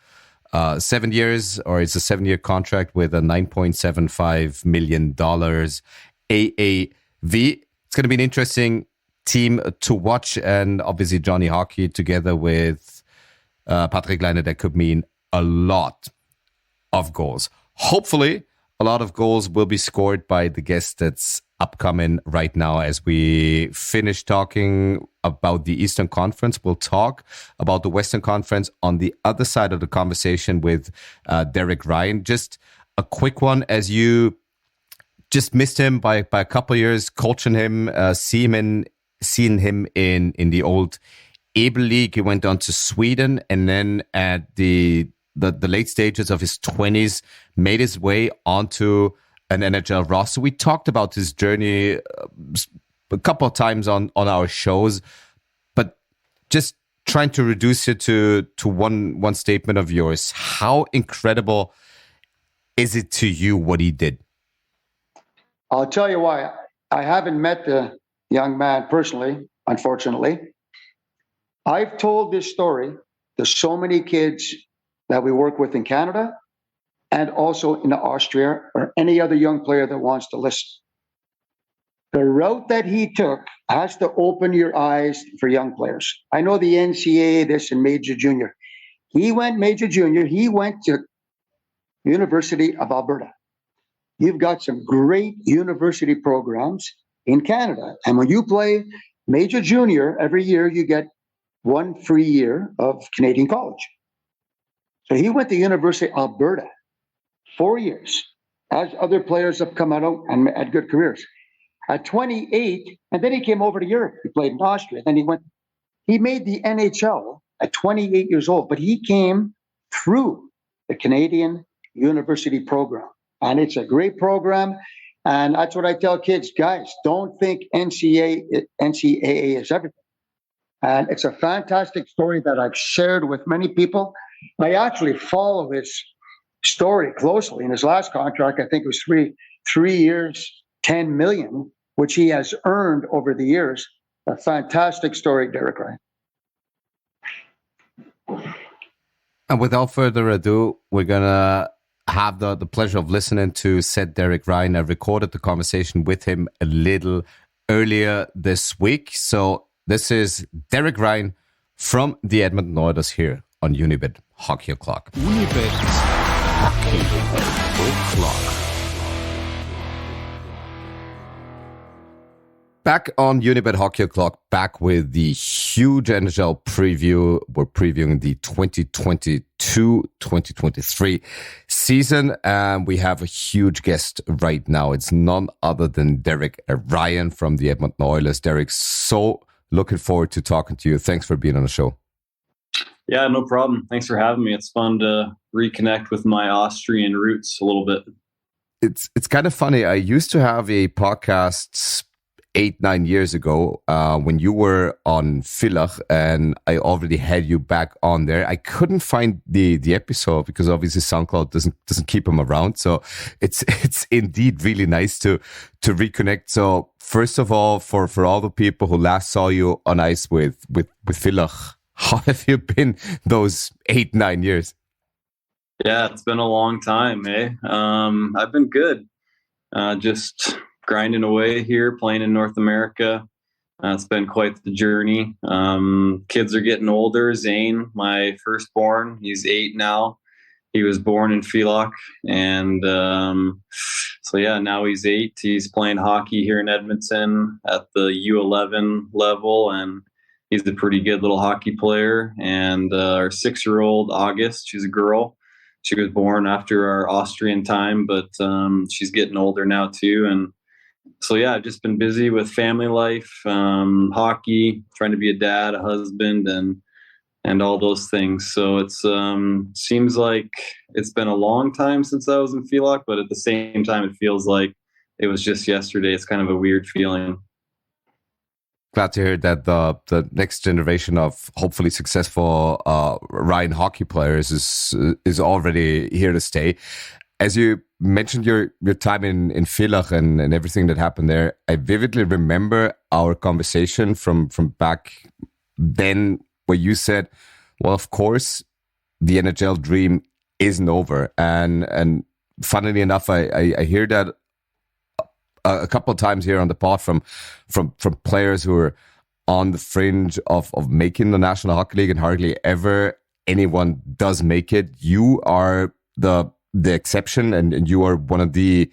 7 years, or it's a 7-year contract with a $9.75 million AAV. It's going to be an interesting team to watch. And obviously, Johnny Hockey together with Patrick Laine, that could mean a lot of goals. Hopefully, a lot of goals will be scored by the guest that's upcoming right now. As we finish talking about the Eastern Conference, we'll talk about the Western Conference on the other side of the conversation with Derek Ryan. Just a quick one, as you just missed him by a couple of years, coaching him, seeing him in the old EBEL League. He went on to Sweden, and then at the late stages of his 20s, made his way onto an NHL roster. We talked about his journey a couple of times on our shows, but just trying to reduce it to one statement of yours. How incredible is it to you what he did? I'll tell you why. I haven't met the young man personally, unfortunately. I've told this story to so many kids that we work with in Canada and also in Austria, or any other young player that wants to listen. the route that he took has to open your eyes for young players. I know the NCAA, this and major junior. He went major junior. He went to University of Alberta. You've got some great university programs in Canada. And when you play major junior, every year you get one free year of Canadian college. So he went to University of Alberta 4 years, as other players have come out and had good careers. At 28, and then he came over to Europe. He played in Austria. Then he made the NHL at 28 years old, but he came through the Canadian university program. And it's a great program. And that's what I tell kids, guys, don't think NCAA is everything. And it's a fantastic story that I've shared with many people. I actually follow his story closely. In his last contract, I think it was three years, 10 million, which he has earned over the years. A fantastic story, Derek Ryan. And without further ado, we're going to have the pleasure of listening to said Derek Ryan. I recorded the conversation with him a little earlier this week. So this is Derek Ryan from the Edmonton Oilers here on Unibet Hockey O'Clock. Unibet Hockey O'Clock. Back on Unibet Hockey O'Clock, back with the huge NHL preview. We're previewing the 2022-2023 season, and we have a huge guest right now. It's none other than Derek Ryan from the Edmonton Oilers. Derek, so looking forward to talking to you. Thanks for being on the show. Yeah, no problem. Thanks for having me. It's fun to reconnect with my Austrian roots a little bit. It's kind of funny. I used to have a podcast 8-9 years ago when you were on Villach, and I already had you back on there. I couldn't find the episode because obviously SoundCloud doesn't keep them around. So it's indeed really nice to reconnect. So first of all, for all the people who last saw you on ice with Villach, how have you been those 8-9 years? Yeah, it's been a long time, eh? I've been good. Just grinding away here, playing in North America. It's been quite the journey. Kids are getting older. Zane, my firstborn, he's 8 now. He was born in Villach. And so, yeah, now he's 8. He's playing hockey here in Edmonton at the U11 level. And he's a pretty good little hockey player. And our 6-year-old, August, she's a girl. She was born after our Austrian time, but she's getting older now too. And so, yeah, I've just been busy with family life, hockey, trying to be a dad, a husband, and all those things. So it's seems like it's been a long time since I was in Villach, but at the same time, it feels like it was just yesterday. It's kind of a weird feeling. Glad to hear that the next generation of hopefully successful Ryan hockey players is already here to stay. As you mentioned your time in Villach and everything that happened there, I vividly remember our conversation from back then where you said, well, of course, the NHL dream isn't over. And funnily enough, I hear that a couple of times here on the pod from players who are on the fringe of making the National Hockey League, and hardly ever anyone does make it. You are the exception, and you are one of the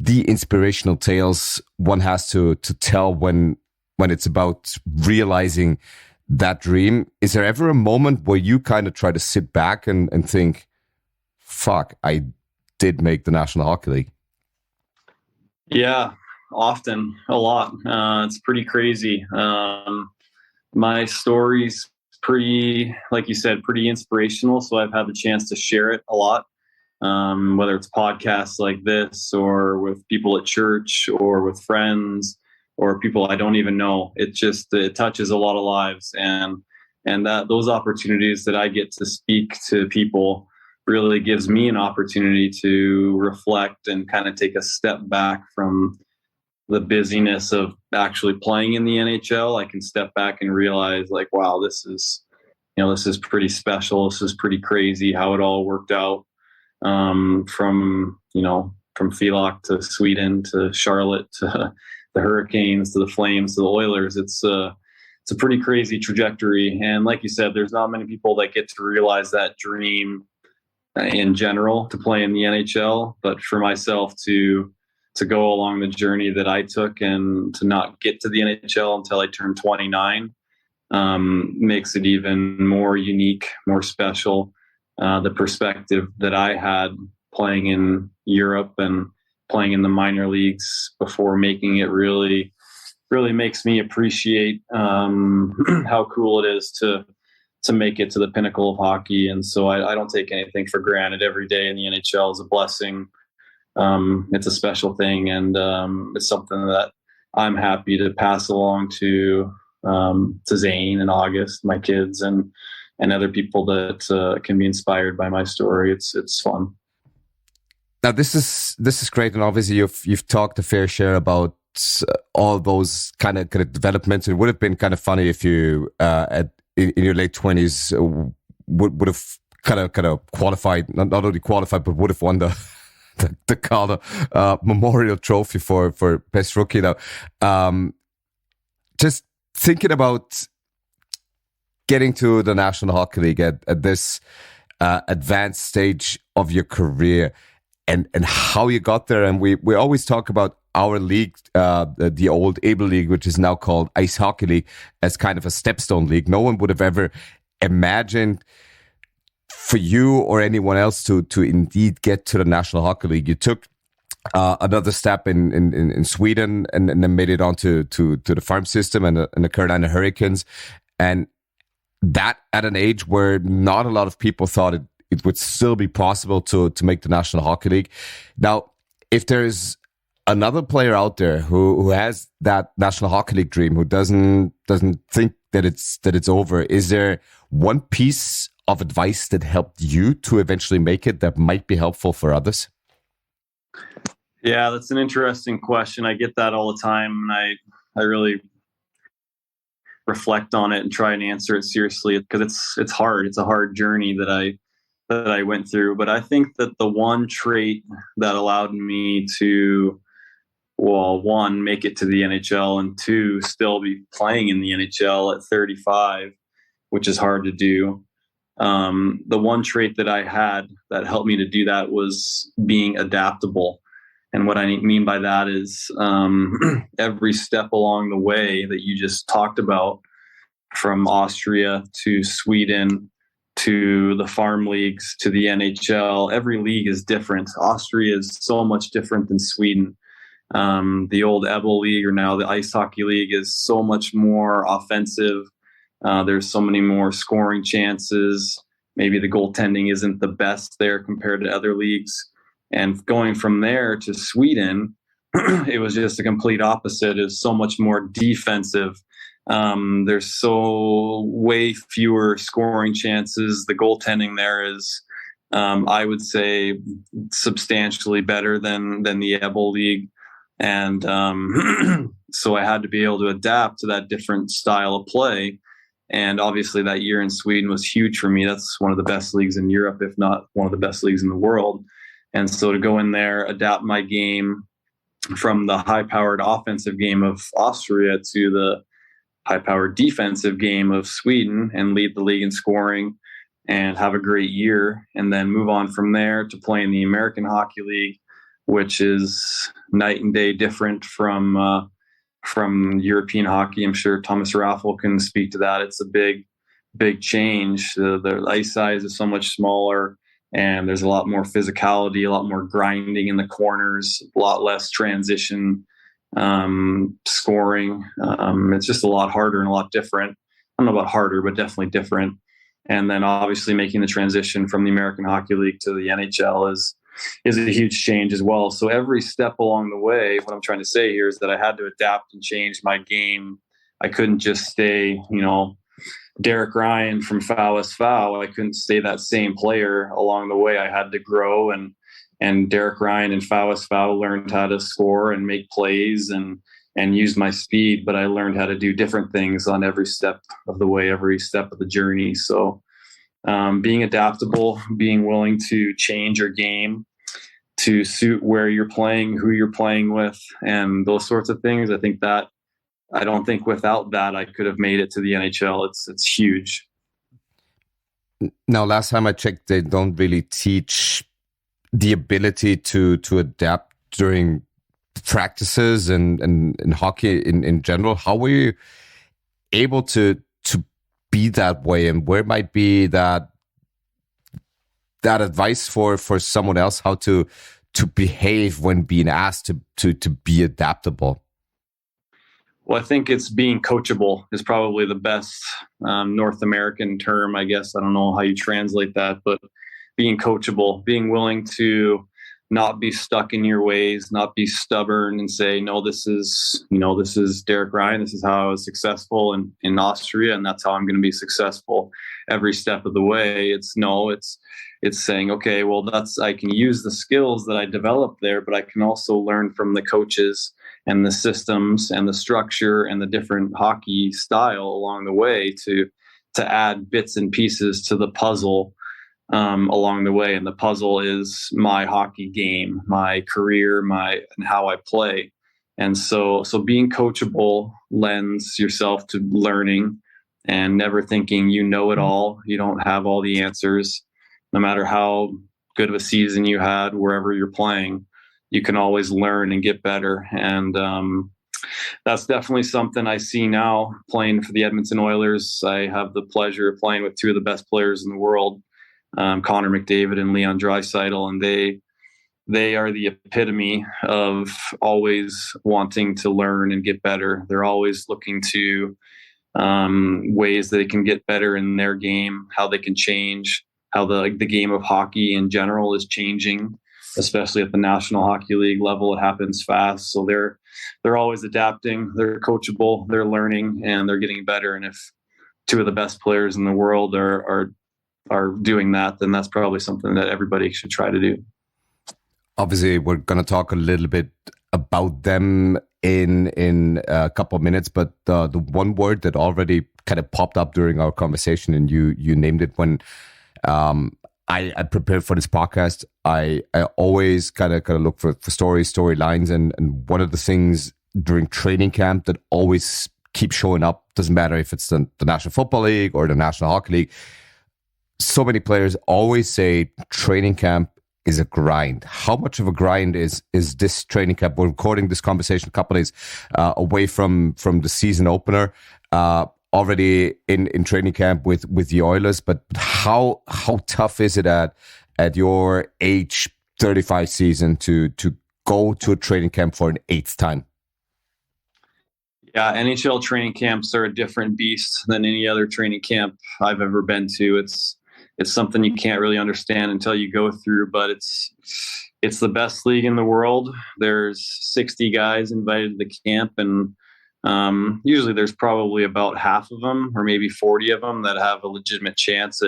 inspirational tales one has to tell when it's about realizing that dream. Is there ever a moment where you kind of try to sit back and think, fuck, I did make the National Hockey League? Yeah, often, a lot. It's pretty crazy. My story's pretty, like you said, pretty inspirational. So I've had the chance to share it a lot, whether it's podcasts like this or with people at church or with friends or people I don't even know. It touches a lot of lives, and that those opportunities that I get to speak to people really gives me an opportunity to reflect and kind of take a step back from the busyness of actually playing in the NHL. I can step back and realize, like, wow, this is pretty special. This is pretty crazy how it all worked out. From Villach to Sweden to Charlotte to Hurricanes to the Flames to the Oilers. It's a pretty crazy trajectory. And like you said, there's not many people that get to realize that dream in general to play in the NHL. But for myself to go along the journey that I took and to not get to the NHL until I turned 29 makes it even more unique, more special. The perspective that I had playing in Europe and playing in the minor leagues before making it really makes me appreciate how cool it is to make it to the pinnacle of hockey. And so I don't take anything for granted. Every day in the NHL is a blessing. It's a special thing, and it's something that I'm happy to pass along to Zane and August, my kids, and other people that can be inspired by my story. It's fun. Now this is great, and obviously you've talked a fair share about all those kind of developments. It would have been kind of funny if you in your late 20s would have kind of qualified, not only qualified, but would have won the Calder Memorial Trophy for best rookie. Now, just thinking about getting to the National Hockey League at this advanced stage of your career, and how you got there. And we always talk about our league, the old EBEL League, which is now called Ice Hockey League, as kind of a stepstone league. No one would have ever imagined for you or anyone else to indeed get to the National Hockey League. You took another step in Sweden and then made it onto to the farm system and the Carolina Hurricanes, and that at an age where not a lot of people thought it would still be possible to make the National Hockey League. Now, if there's another player out there who has that National Hockey League dream, who doesn't think that it's over, is there one piece of advice that helped you to eventually make it that might be helpful for others? Yeah, that's an interesting question. I get that all the time, and I really reflect on it and try and answer it seriously, because it's hard. It's a hard journey that I went through. But I think that the one trait that allowed me to, well, one, make it to the NHL, and two, still be playing in the NHL at 35, which is hard to do. The one trait that I had that helped me to do that was being adaptable. And what I mean by that is every step along the way that you just talked about, from Austria to Sweden to the farm leagues to the NHL, every league is different. Austria is so much different than Sweden. The old EBEL League, or now the Ice Hockey League, is so much more offensive. There's so many more scoring chances. Maybe the goaltending isn't the best there compared to other leagues. And going from there to Sweden, it was just a complete opposite. It's so much more defensive. There's so way fewer scoring chances. The goaltending there is, I would say, substantially better than the EBEL League. And so I had to be able to adapt to that different style of play. And obviously that year in Sweden was huge for me. That's one of the best leagues in Europe, if not one of the best leagues in the world. And so to go in there, adapt my game from the high-powered offensive game of Austria to the high-powered defensive game of Sweden, and lead the league in scoring and have a great year, and then move on from there to play in the American Hockey League, which is night and day different from European hockey. I'm sure Thomas Raffel can speak to that. It's a big change. The ice size is so much smaller, and there's a lot more physicality, a lot more grinding in the corners, a lot less transition scoring. It's just a lot harder and a lot different. I don't know about harder, but definitely different. And then obviously making the transition from the American Hockey League to the NHL is a huge change as well. So every step along the way, what I'm trying to say here is that I had to adapt and change my game. I couldn't just stay, Derek Ryan from Foul is Foul. I couldn't stay that same player along the way. I had to grow, and Derek Ryan and Foul is Foul learned how to score and make plays and use my speed, but I learned how to do different things on every step of the way, every step of the journey. So being adaptable, being willing to change your game, to suit where you're playing, who you're playing with, and those sorts of things. I don't think without that I could have made it to the NHL. It's huge. Now, last time I checked, they don't really teach the ability to adapt during practices and in hockey in general. How were you able to be that way, and where might be that advice for someone else how to behave when being asked to be adaptable? Well, I think it's being coachable is probably the best North American term, I guess. I don't know how you translate that, but being coachable, being willing to not be stuck in your ways, not be stubborn and say, no, this is Derek Ryan. This is how I was successful in Austria, and that's how I'm going to be successful every step of the way. It's saying, okay, well, I can use the skills that I developed there, but I can also learn from the coaches and the systems and the structure and the different hockey style along the way to add bits and pieces to the puzzle along the way. And the puzzle is my hockey game, my career, and how I play. And so being coachable lends yourself to learning and never thinking you know it all. You don't have all the answers. No matter how good of a season you had, wherever you're playing, you can always learn and get better. And that's definitely something I see now playing for the Edmonton Oilers. I have the pleasure of playing with two of the best players in the world, Connor McDavid and Leon Draisaitl, and they are the epitome of always wanting to learn and get better. They're always looking to ways they can get better in their game, how they can change, how the game of hockey in general is changing, especially at the National Hockey League level. It happens fast. So they're always adapting, they're coachable, they're learning, and they're getting better. And if two of the best players in the world are doing that, then that's probably something that everybody should try to do. Obviously, we're going to talk a little bit about them in a couple of minutes, but the one word that already kind of popped up during our conversation, and you named it when I prepared for this podcast, I always kind of look for storylines, and one of the things during training camp that always keeps showing up, doesn't matter if it's the National Football League or the National Hockey League, so many players always say training camp is a grind. How much of a grind is this training camp? We're recording this conversation a couple of days away from the season opener, already in training camp with the Oilers. But how tough is it at your age, 35 season, to go to a training camp for an eighth time? Yeah, NHL training camps are a different beast than any other training camp I've ever been to. It's something you can't really understand until you go through, but it's the best league in the world. There's 60 guys invited to the camp, and usually there's probably about half of them or maybe 40 of them that have a legitimate chance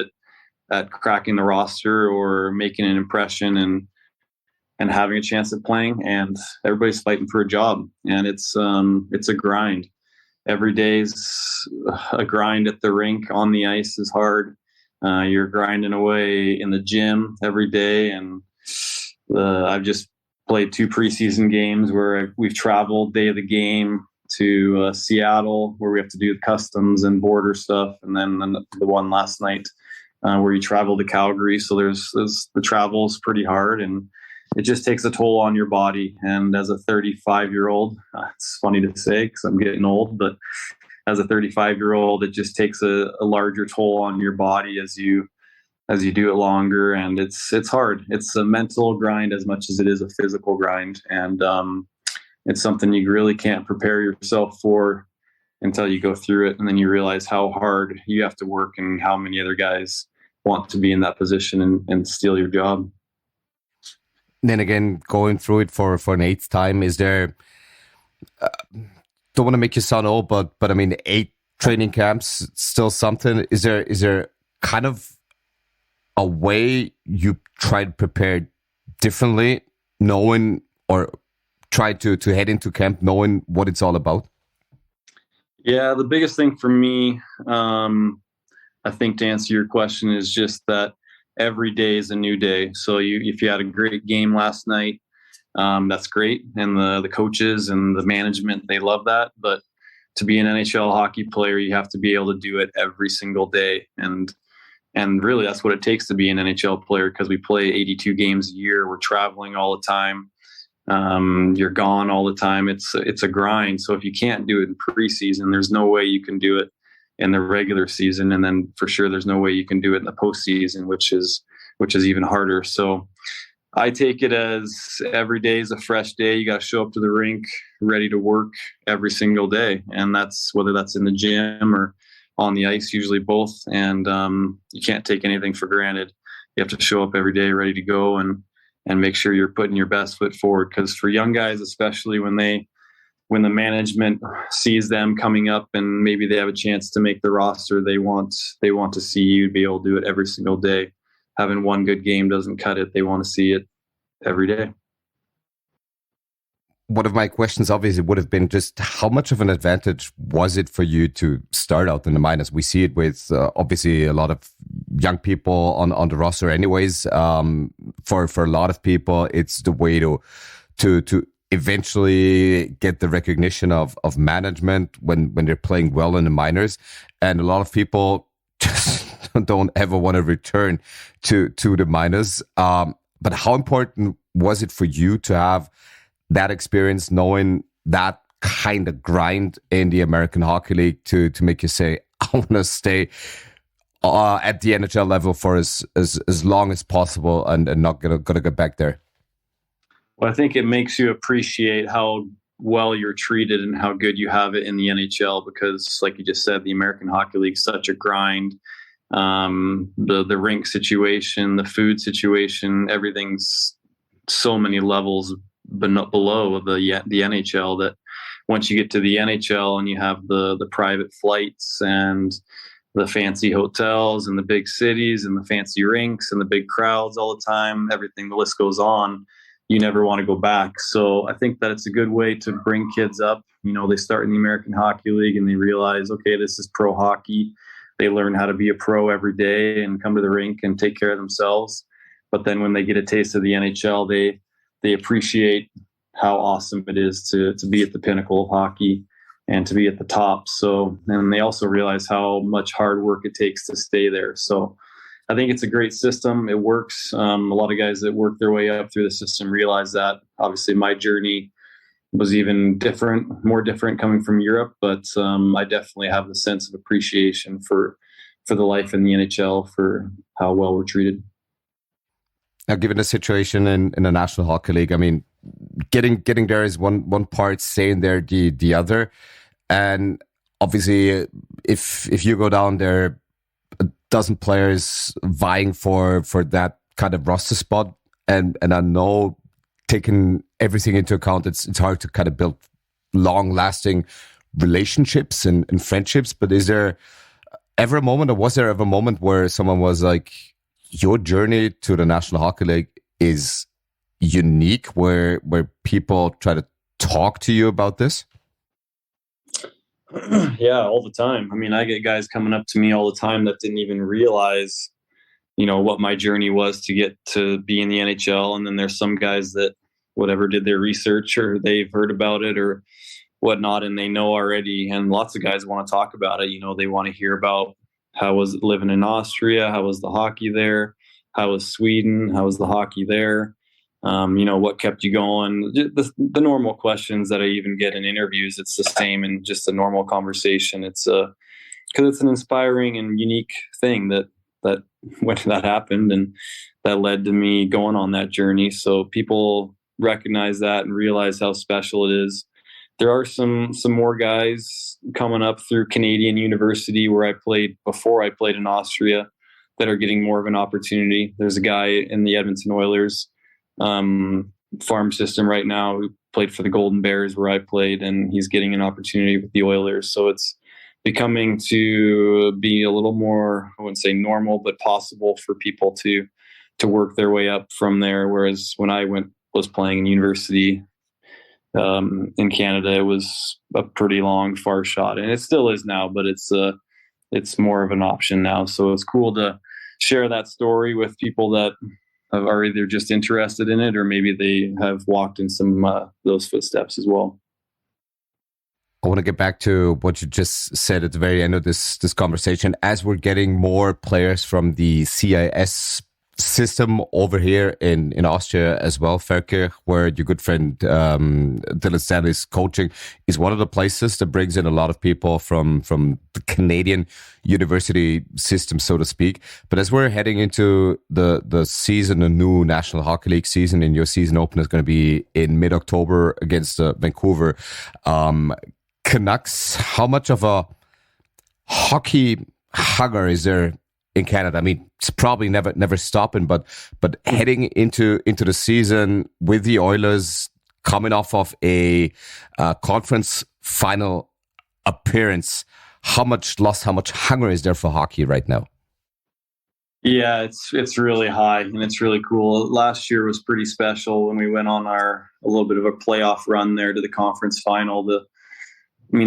at cracking the roster or making an impression and having a chance at playing. And everybody's fighting for a job, and it's a grind. Every day's a grind at the rink. On the ice is hard. You're grinding away in the gym every day. And I've just played 2 preseason games where we've traveled day of the game to Seattle, where we have to do customs and border stuff. And then the one last night where you travel to Calgary. So there's the travel is pretty hard, and it just takes a toll on your body. And as a 35-year-old, it's funny to say because I'm getting old, but as a 35-year-old, it just takes a larger toll on your body as you do it longer. And it's hard. It's a mental grind as much as it is a physical grind. And it's something you really can't prepare yourself for until you go through it. And then you realize how hard you have to work and how many other guys want to be in that position and steal your job. Then again, going through it for an eighth time, is there... don't want to make you sound old, but I mean, 8 training camps, still something. Is there kind of a way you try to prepare differently, knowing or try to head into camp knowing what it's all about? Yeah, the biggest thing for me, I think, to answer your question, is just that every day is a new day. So if you had a great game last night, that's great. And the coaches and the management, they love that. But to be an NHL hockey player, you have to be able to do it every single day. And really, that's what it takes to be an NHL player, because we play 82 games a year. We're traveling all the time. You're gone all the time. It's a grind. So if you can't do it in preseason, there's no way you can do it in the regular season. And then for sure, there's no way you can do it in the postseason, which is even harder. So I take it as every day is a fresh day. You got to show up to the rink ready to work every single day. And that's whether that's in the gym or on the ice, usually both. And you can't take anything for granted. You have to show up every day ready to go and make sure you're putting your best foot forward. Because for young guys, especially when the management sees them coming up and maybe they have a chance to make the roster, they want to see you be able to do it every single day. Having one good game doesn't cut it. They want to see it every day. One of my questions obviously would have been just how much of an advantage was it for you to start out in the minors? We see it with obviously a lot of young people on the roster anyways. For a lot of people, it's the way to eventually get the recognition of management when they're playing well in the minors. And a lot of people just don't ever want to return to the minors. But how important was it for you to have that experience, knowing that kind of grind in the American Hockey League to make you say, I want to stay at the NHL level for as long as possible and not gonna get back there? Well, I think it makes you appreciate how well you're treated and how good you have it in the NHL, because like you just said, the American Hockey League is such a grind. The rink situation, the food situation, everything's so many levels below the NHL, that once you get to the NHL and you have the private flights and the fancy hotels and the big cities and the fancy rinks and the big crowds all the time, everything, the list goes on, you never want to go back. So I think that it's a good way to bring kids up. You know, they start in the American Hockey League and they realize, okay, this is pro hockey. They learn how to be a pro every day and come to the rink and take care of themselves. But then when they get a taste of the NHL, they appreciate how awesome it is to be at the pinnacle of hockey and to be at the top. So, and they also realize how much hard work it takes to stay there. So I think it's a great system. It works. A lot of guys that work their way up through the system realize that. Obviously, my journey was even more different coming from Europe, but I definitely have the sense of appreciation for the life in the NHL, for how well we're treated. Now, given the situation in the National Hockey League, I mean, getting there is one part, staying there the other. And obviously, if you go down there, a dozen players vying for that kind of roster spot, and I know, taking everything into account, it's hard to kind of build long-lasting relationships and friendships. But is there ever a moment, or was there ever a moment where someone was like, your journey to the National Hockey League is unique, where people try to talk to you about this? Yeah, all the time. I mean, I get guys coming up to me all the time that didn't even realize, you know, what my journey was to get to be in the NHL. And then there's some guys that whatever did their research or they've heard about it or whatnot, and they know already. And lots of guys want to talk about it. You know, they want to hear about how was it living in Austria? How was the hockey there? How was Sweden? How was the hockey there? You know, what kept you going? The normal questions that I even get in interviews, it's the same in just a normal conversation. It's because it's an inspiring and unique thing that when that happened, and that led to me going on that journey. So people recognize that and realize how special it is. There are some more guys coming up through Canadian University where I played before I played in Austria that are getting more of an opportunity. There's a guy in the Edmonton Oilers farm system right now who played for the Golden Bears where I played, and he's getting an opportunity with the Oilers. So it's becoming to be a little more, I wouldn't say normal, but possible for people to work their way up from there. Whereas when I was playing in university in Canada, it was a pretty long, far shot, and it still is now, but it's more of an option now. So it's cool to share that story with people that are either just interested in it or maybe they have walked in some those footsteps as well. I want to get back to what you just said at the very end of this conversation. As we're getting more players from the CIS system over here in Austria as well, Folge, where your good friend Dylan Stanley's coaching, is one of the places that brings in a lot of people from the Canadian university system, so to speak. But as we're heading into the season, the new National Hockey League season, and your season opener is going to be in mid-October against Vancouver Canucks, how much of a hockey hunger is there in Canada? I mean, it's probably never stopping, but heading into the season with the Oilers coming off of a conference final appearance, how much hunger is there for hockey right now? Yeah, it's really high and it's really cool. Last year was pretty special when we went on a little bit of a playoff run there to the conference final. The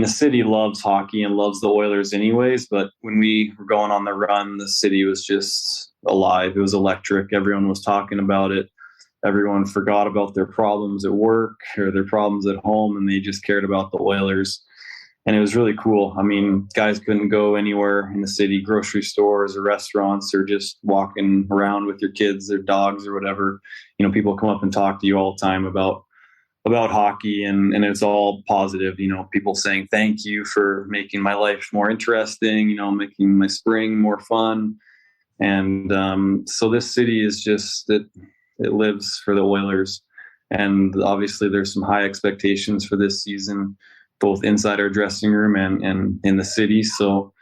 city loves hockey and loves the Oilers anyways, but when we were going on the run, the city was just alive. It was electric. Everyone was talking about it. Everyone forgot about their problems at work or their problems at home, and they just cared about the Oilers. And it was really cool. I mean, guys couldn't go anywhere in the city, grocery stores or restaurants, or just walking around with your kids, their dogs or whatever. People come up and talk to you all the time about hockey, and it's all positive, people saying thank you for making my life more interesting, making my spring more fun. And so this city is just, it lives for the Oilers. And obviously there's some high expectations for this season, both inside our dressing room and in the city. So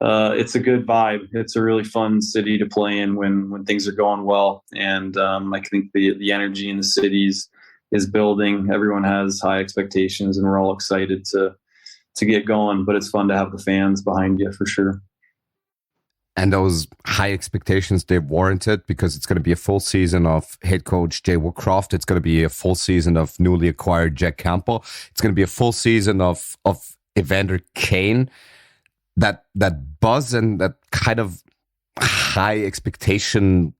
it's a good vibe. It's a really fun city to play in when things are going well. And I think the energy in the cities is building. Everyone has high expectations and we're all excited to get going, but it's fun to have the fans behind you for sure. And those high expectations, they're warranted because it's going to be a full season of head coach Jay Woodcroft. It's going to be a full season of newly acquired Jack Campbell. It's going to be a full season of Evander Kane. That buzz and that kind of high expectation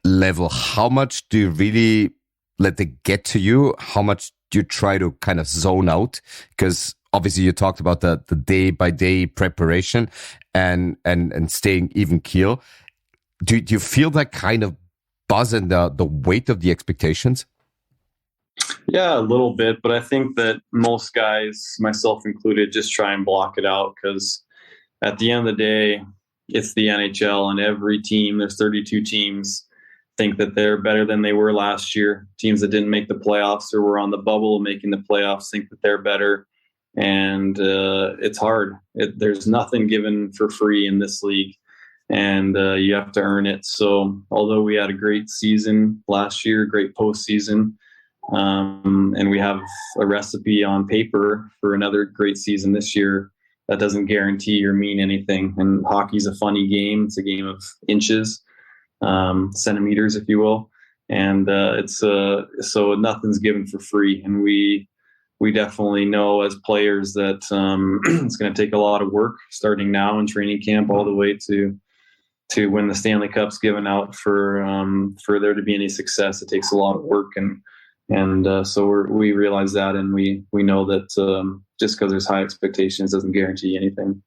level, how much do you really let it get to you? How much do you try to kind of zone out? Because obviously you talked about the day by day preparation and staying even keel. Do you feel that kind of buzz and the weight of the expectations? Yeah, a little bit, but I think that most guys, myself included, just try and block it out because at the end of the day, it's the NHL and every team, there's 32 teams, think that they're better than they were last year. Teams that didn't make the playoffs or were on the bubble making the playoffs think that they're better. And it's hard. There's nothing given for free in this league, and you have to earn it. So although we had a great season last year, great postseason, and we have a recipe on paper for another great season this year, that doesn't guarantee or mean anything. And hockey's a funny game. It's a game of inches. Centimeters, if you will, and so nothing's given for free, and we definitely know as players that it's going to take a lot of work starting now in training camp all the way to when the Stanley Cup's given out for there to be any success. It takes a lot of work, and so we realize that, and we know that just because there's high expectations doesn't guarantee anything.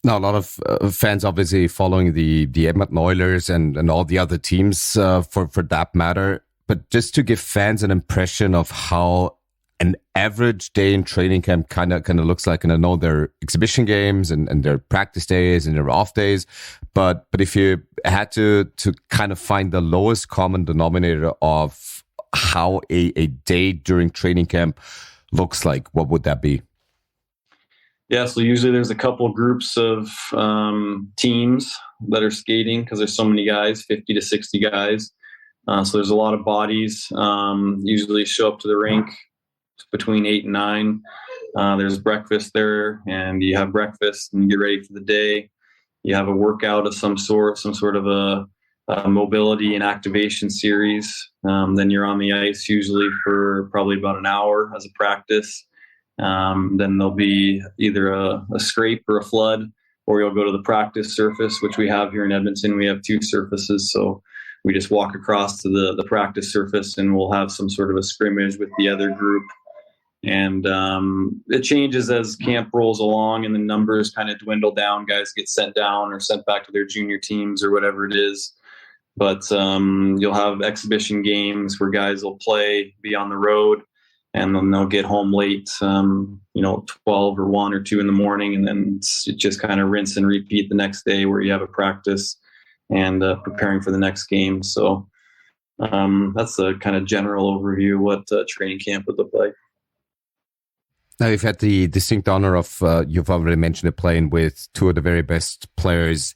Now, a lot of fans obviously following the Edmonton Oilers and all the other teams for that matter. But just to give fans an impression of how an average day in training camp kind of looks like, and I know there are exhibition games and there are practice days and there are off days, but if you had to kind of find the lowest common denominator of how a day during training camp looks like, what would that be? Yeah, so usually there's a couple groups of teams that are skating because there's so many guys, 50 to 60 guys. So there's a lot of bodies. Usually show up to the rink between 8 and 9. There's breakfast there, and you have breakfast and you get ready for the day. You have a workout of some sort of a mobility and activation series. Then you're on the ice usually for probably about an hour as a practice. Then there'll be either a scrape or a flood, or you'll go to the practice surface, which we have here in Edmonton. We have 2 surfaces. So we just walk across to the practice surface, and we'll have some sort of a scrimmage with the other group. And it changes as camp rolls along and the numbers kind of dwindle down. Guys get sent down or sent back to their junior teams or whatever it is. But you'll have exhibition games where guys will play, be on the road, and then they'll get home late, 12 or 1 or 2 in the morning. And then it just kind of rinse and repeat the next day where you have a practice and preparing for the next game. So that's a kind of general overview of what training camp would look like. Now, you've had the distinct honor of, you've already mentioned it, playing with 2 of the very best players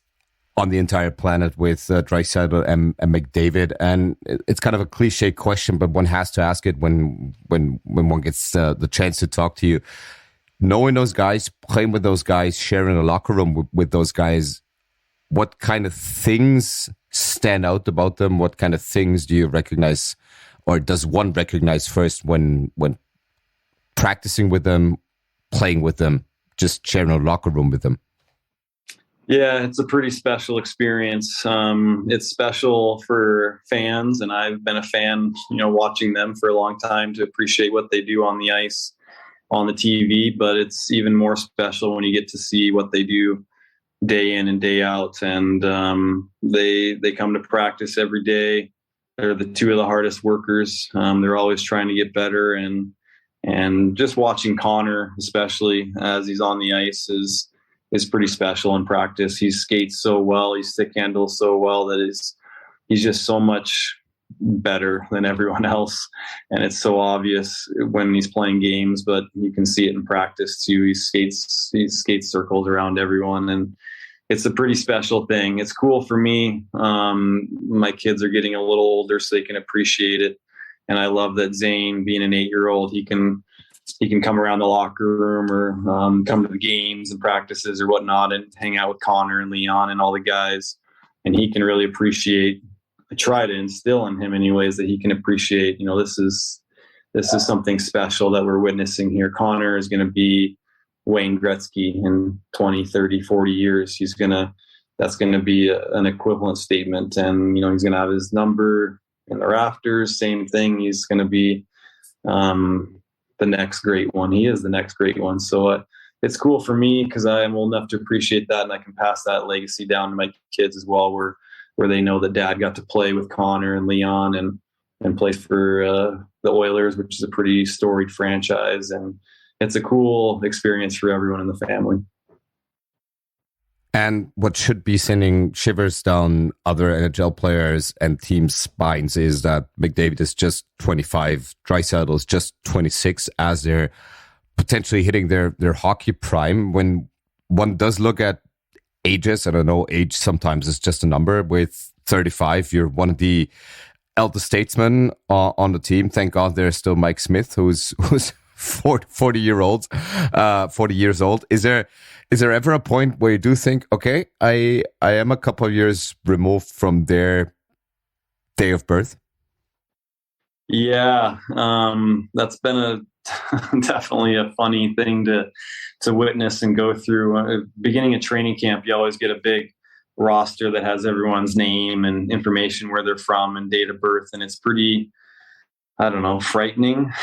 on the entire planet with Draisaitl and McDavid. And it's kind of a cliche question, but one has to ask it when one gets the chance to talk to you. Knowing those guys, playing with those guys, sharing a locker room with those guys, what kind of things stand out about them? What kind of things do you recognize, or does one recognize first when practicing with them, playing with them, just sharing a locker room with them? Yeah, it's a pretty special experience. It's special for fans, and I've been a fan, watching them for a long time to appreciate what they do on the ice, on the TV. But it's even more special when you get to see what they do day in and day out. And they come to practice every day. They're the 2 of the hardest workers. They're always trying to get better, and just watching Connor, especially as he's on the ice, is pretty special in practice. He skates so well, he stick handles so well that he's just so much better than everyone else. And it's so obvious when he's playing games, but you can see it in practice too. He skates circles around everyone, and it's a pretty special thing. It's cool for me. My kids are getting a little older, so they can appreciate it. And I love that Zane, being an 8-year-old, he can come around the locker room or come to the games and practices or whatnot and hang out with Connor and Leon and all the guys. And he can really appreciate, I try to instill in him anyways, that he can appreciate, this is something special that we're witnessing here. Connor is going to be Wayne Gretzky in 20, 30, 40 years. That's going to be an equivalent statement. And, he's going to have his number in the rafters, same thing. He's going to be, the next great one. He is the next great one. So it's cool for me because I am old enough to appreciate that, and I can pass that legacy down to my kids as well, where they know that Dad got to play with Connor and Leon and play for the Oilers, which is a pretty storied franchise, and it's a cool experience for everyone in the family. And what should be sending shivers down other NHL players and teams' spines is that McDavid is just 25, Draisaitl is just 26, as they're potentially hitting their hockey prime. When one does look at ages, I don't know, age sometimes is just a number. With 35, you're one of the elder statesmen on the team. Thank God there's still Mike Smith, who's 40 years old. Is there ever a point where you do think, okay, I am a couple of years removed from their day of birth? Yeah, that's been definitely a funny thing to witness and go through. Beginning of training camp, you always get a big roster that has everyone's name and information, where they're from and date of birth, and it's pretty, I don't know, frightening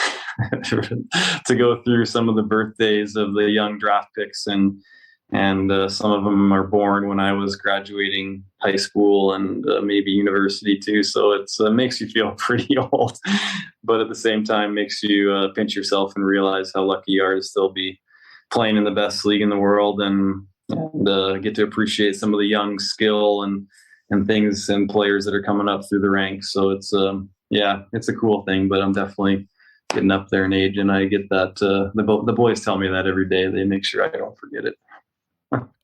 to go through some of the birthdays of the young draft picks, and some of them are born when I was graduating high school and maybe university too. So it makes you feel pretty old, but at the same time makes you pinch yourself and realize how lucky you are to still be playing in the best league in the world and get to appreciate some of the young skill and things and players that are coming up through the ranks. So it's a cool thing, but I'm definitely getting up there in age, and I get that. The boys tell me that every day. They make sure I don't forget it.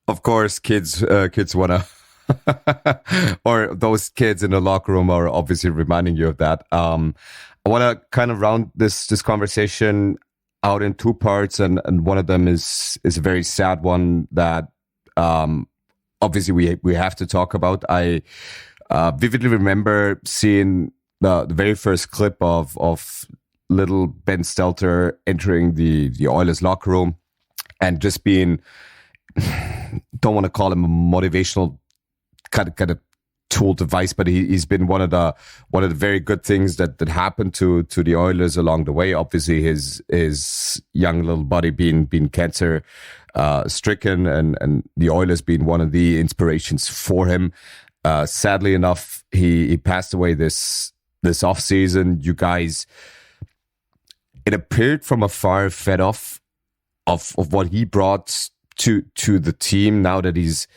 Of course, kids wanna, or those kids in the locker room are obviously reminding you of that. I want to kind of round this conversation out in 2 parts, and one of them is a very sad one that obviously we have to talk about. I vividly remember seeing the very first clip of little Ben Stelter entering the Oilers locker room and just being don't want to call him a motivational kind of tool device, but he's been one of the very good things that happened to the Oilers along the way. Obviously, his young little body being cancer stricken, and the Oilers being one of the inspirations for him. Sadly enough, he passed away this off season. You guys, it appeared from afar, fed off of what he brought to the team. Now that he's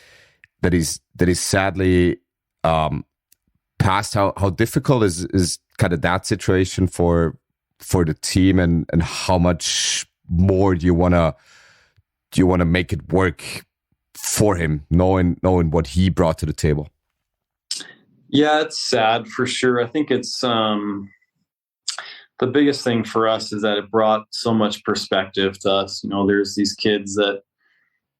sadly past, how difficult is kind of that situation for the team, and how much more do you want to make it work for him, knowing what he brought to the table? Yeah, it's sad for sure. I think it's the biggest thing for us is that it brought so much perspective to us. There's these kids that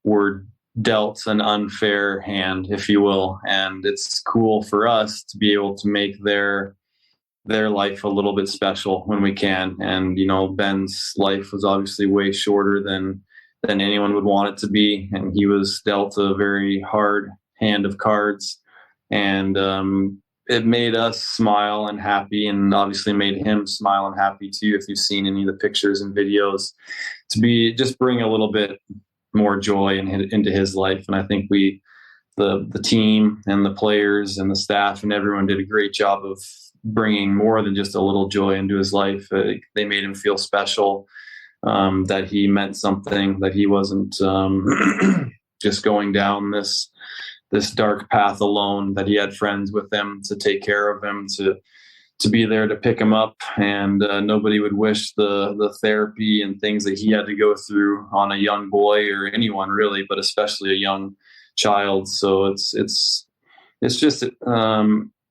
were dealt an unfair hand, if you will, and it's cool for us to be able to make their life a little bit special when we can. And Ben's life was obviously way shorter than anyone would want it to be, and he was dealt a very hard hand of cards, and it made us smile and happy, and obviously made him smile and happy too, if you've seen any of the pictures and videos, to just bring a little bit more joy into his life. And I think the team and the players and the staff and everyone did a great job of bringing more than just a little joy into his life. They made him feel special, that he meant something, that he wasn't just going down this dark path alone, that he had friends with him to take care of him, to be there to pick him up, and nobody would wish the therapy and things that he had to go through on a young boy, or anyone really, but especially a young child. So it's just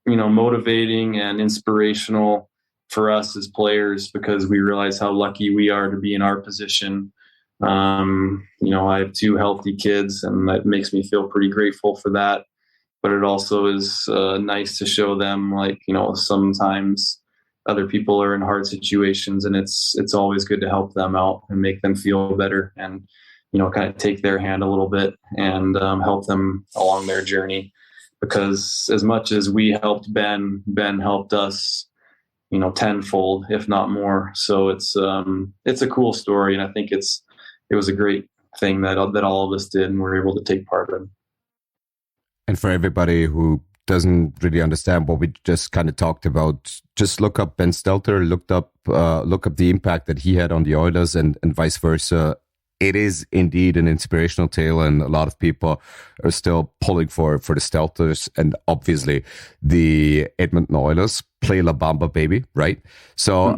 motivating and inspirational for us as players, because we realize how lucky we are to be in our position. I have 2 healthy kids, and that makes me feel pretty grateful for that. But it also is nice to show them, sometimes other people are in hard situations, and it's always good to help them out and make them feel better, and kind of take their hand a little bit and help them along their journey. Because as much as we helped Ben helped us, tenfold, if not more. So it's a cool story, and I think it was a great thing that all of us did and were able to take part in. And for everybody who doesn't really understand what we just kind of talked about, just look up Ben Stelter, look up the impact that he had on the Oilers, and vice versa. It is indeed an inspirational tale, and a lot of people are still pulling for the Stelters, and obviously the Edmonton Oilers play La Bamba, baby, right? So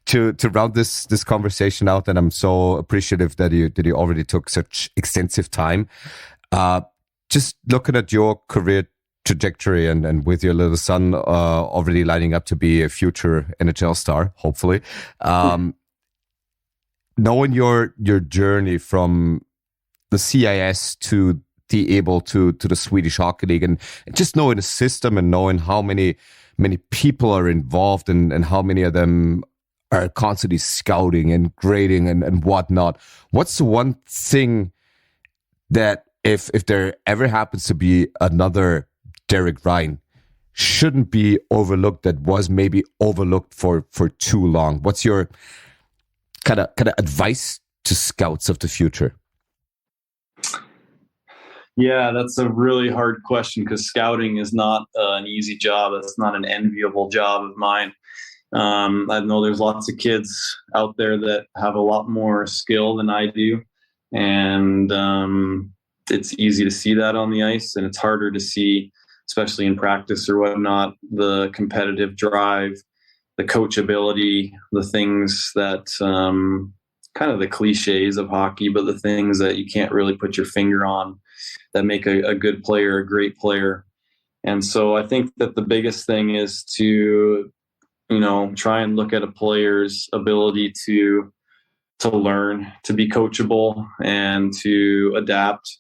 to round this conversation out, and I'm so appreciative that you already took such extensive time. Just looking at your career trajectory, and with your little son already lining up to be a future NHL star, hopefully. Knowing your journey from the CIS to the EBEL to the Swedish Hockey League, and just knowing the system, and knowing how many people are involved, and how many of them are constantly scouting and grading and whatnot. What's the one thing that if there ever happens to be another Derek Ryan, shouldn't be overlooked, that was maybe overlooked for too long? What's your kind of advice to scouts of the future? Yeah, that's a really hard question, because scouting is not an easy job. It's not an enviable job of mine. I know there's lots of kids out there that have a lot more skill than I do, and it's easy to see that on the ice, and it's harder to see, especially in practice or whatnot, the competitive drive, the coachability, the things that kind of the cliches of hockey, but the things that you can't really put your finger on that make a good player a great player. And so I think that the biggest thing is to, try and look at a player's ability to learn, to be coachable, and to adapt.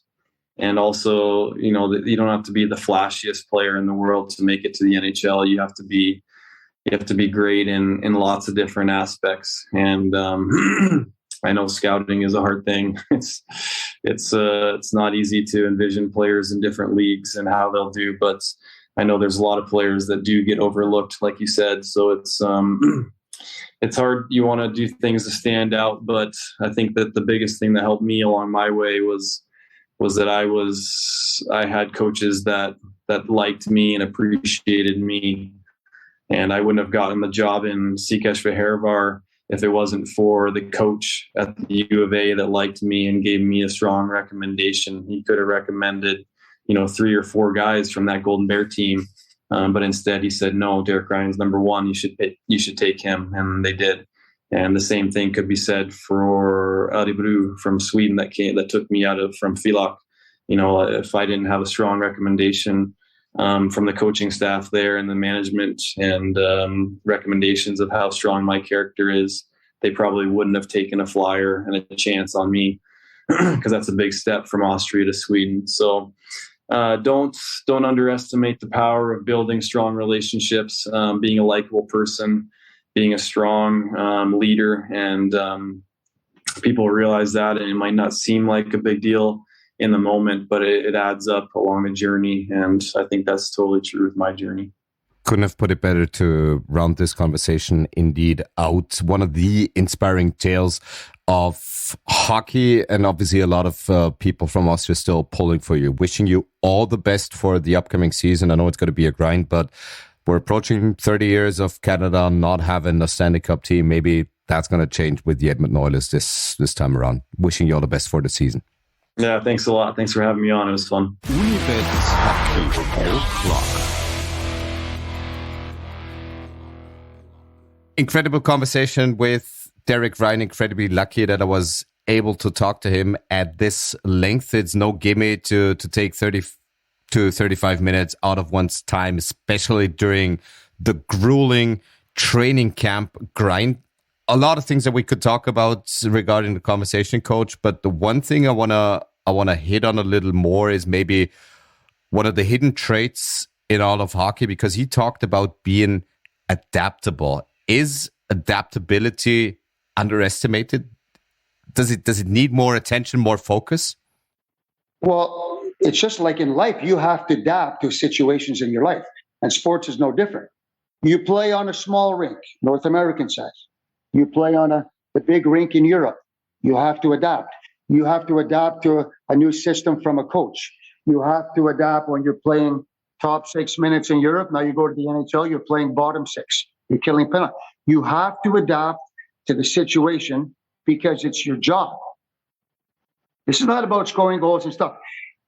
And also, you don't have to be the flashiest player in the world to make it to the NHL. You have to be great in lots of different aspects. And I know scouting is a hard thing. It's not easy to envision players in different leagues and how they'll do, but I know there's a lot of players that do get overlooked, like you said. So it's hard. You want to do things to stand out, but I think that the biggest thing that helped me along my way was that I had coaches that liked me and appreciated me, and I wouldn't have gotten the job in Székesfehérvár if it wasn't for the coach at the U of A that liked me and gave me a strong recommendation. He could have recommended, 3 or 4 guys from that Golden Bear team. But instead he said, no, Derek Ryan's number 1. You should take him. And they did. And the same thing could be said for Örebro from Sweden that took me from Filak. If I didn't have a strong recommendation from the coaching staff there and the management and recommendations of how strong my character is, they probably wouldn't have taken a flyer and a chance on me, because that's a big step from Austria to Sweden. So don't underestimate the power of building strong relationships, being a likable person, being a strong leader, and people realize that, and it might not seem like a big deal in the moment, but it adds up along the journey. And I think that's totally true with my journey. Couldn't have put it better to round this conversation indeed out. One of the inspiring tales of hockey, and obviously a lot of people from Austria still pulling for you. Wishing you all the best for the upcoming season. I know it's going to be a grind, but we're approaching 30 years of Canada not having a Stanley Cup team. Maybe that's going to change with the Edmonton Oilers this time around. Wishing you all the best for the season. Yeah, thanks a lot. Thanks for having me on. It was fun. Unibet Hockey O'Clock. Incredible conversation with Derek Ryan. Incredibly lucky that I was able to talk to him at this length. It's no gimme to take 30 to 35 minutes out of one's time, especially during the grueling training camp grind. A lot of things that we could talk about regarding the conversation, coach, but the one thing I want to hit on a little more is maybe one of the hidden traits in all of hockey, because he talked about being adaptable. Is adaptability underestimated? Does it need more attention, more focus? Well, it's just like in life. You have to adapt to situations in your life, and sports is no different. You play on a small rink, North American size. You play on the big rink in Europe. You have to adapt. You have to adapt to a new system from a coach. You have to adapt when you're playing top 6 minutes in Europe. Now you go to the NHL, you're playing bottom 6. You're killing penalty. You have to adapt to the situation because it's your job. This is not about scoring goals and stuff.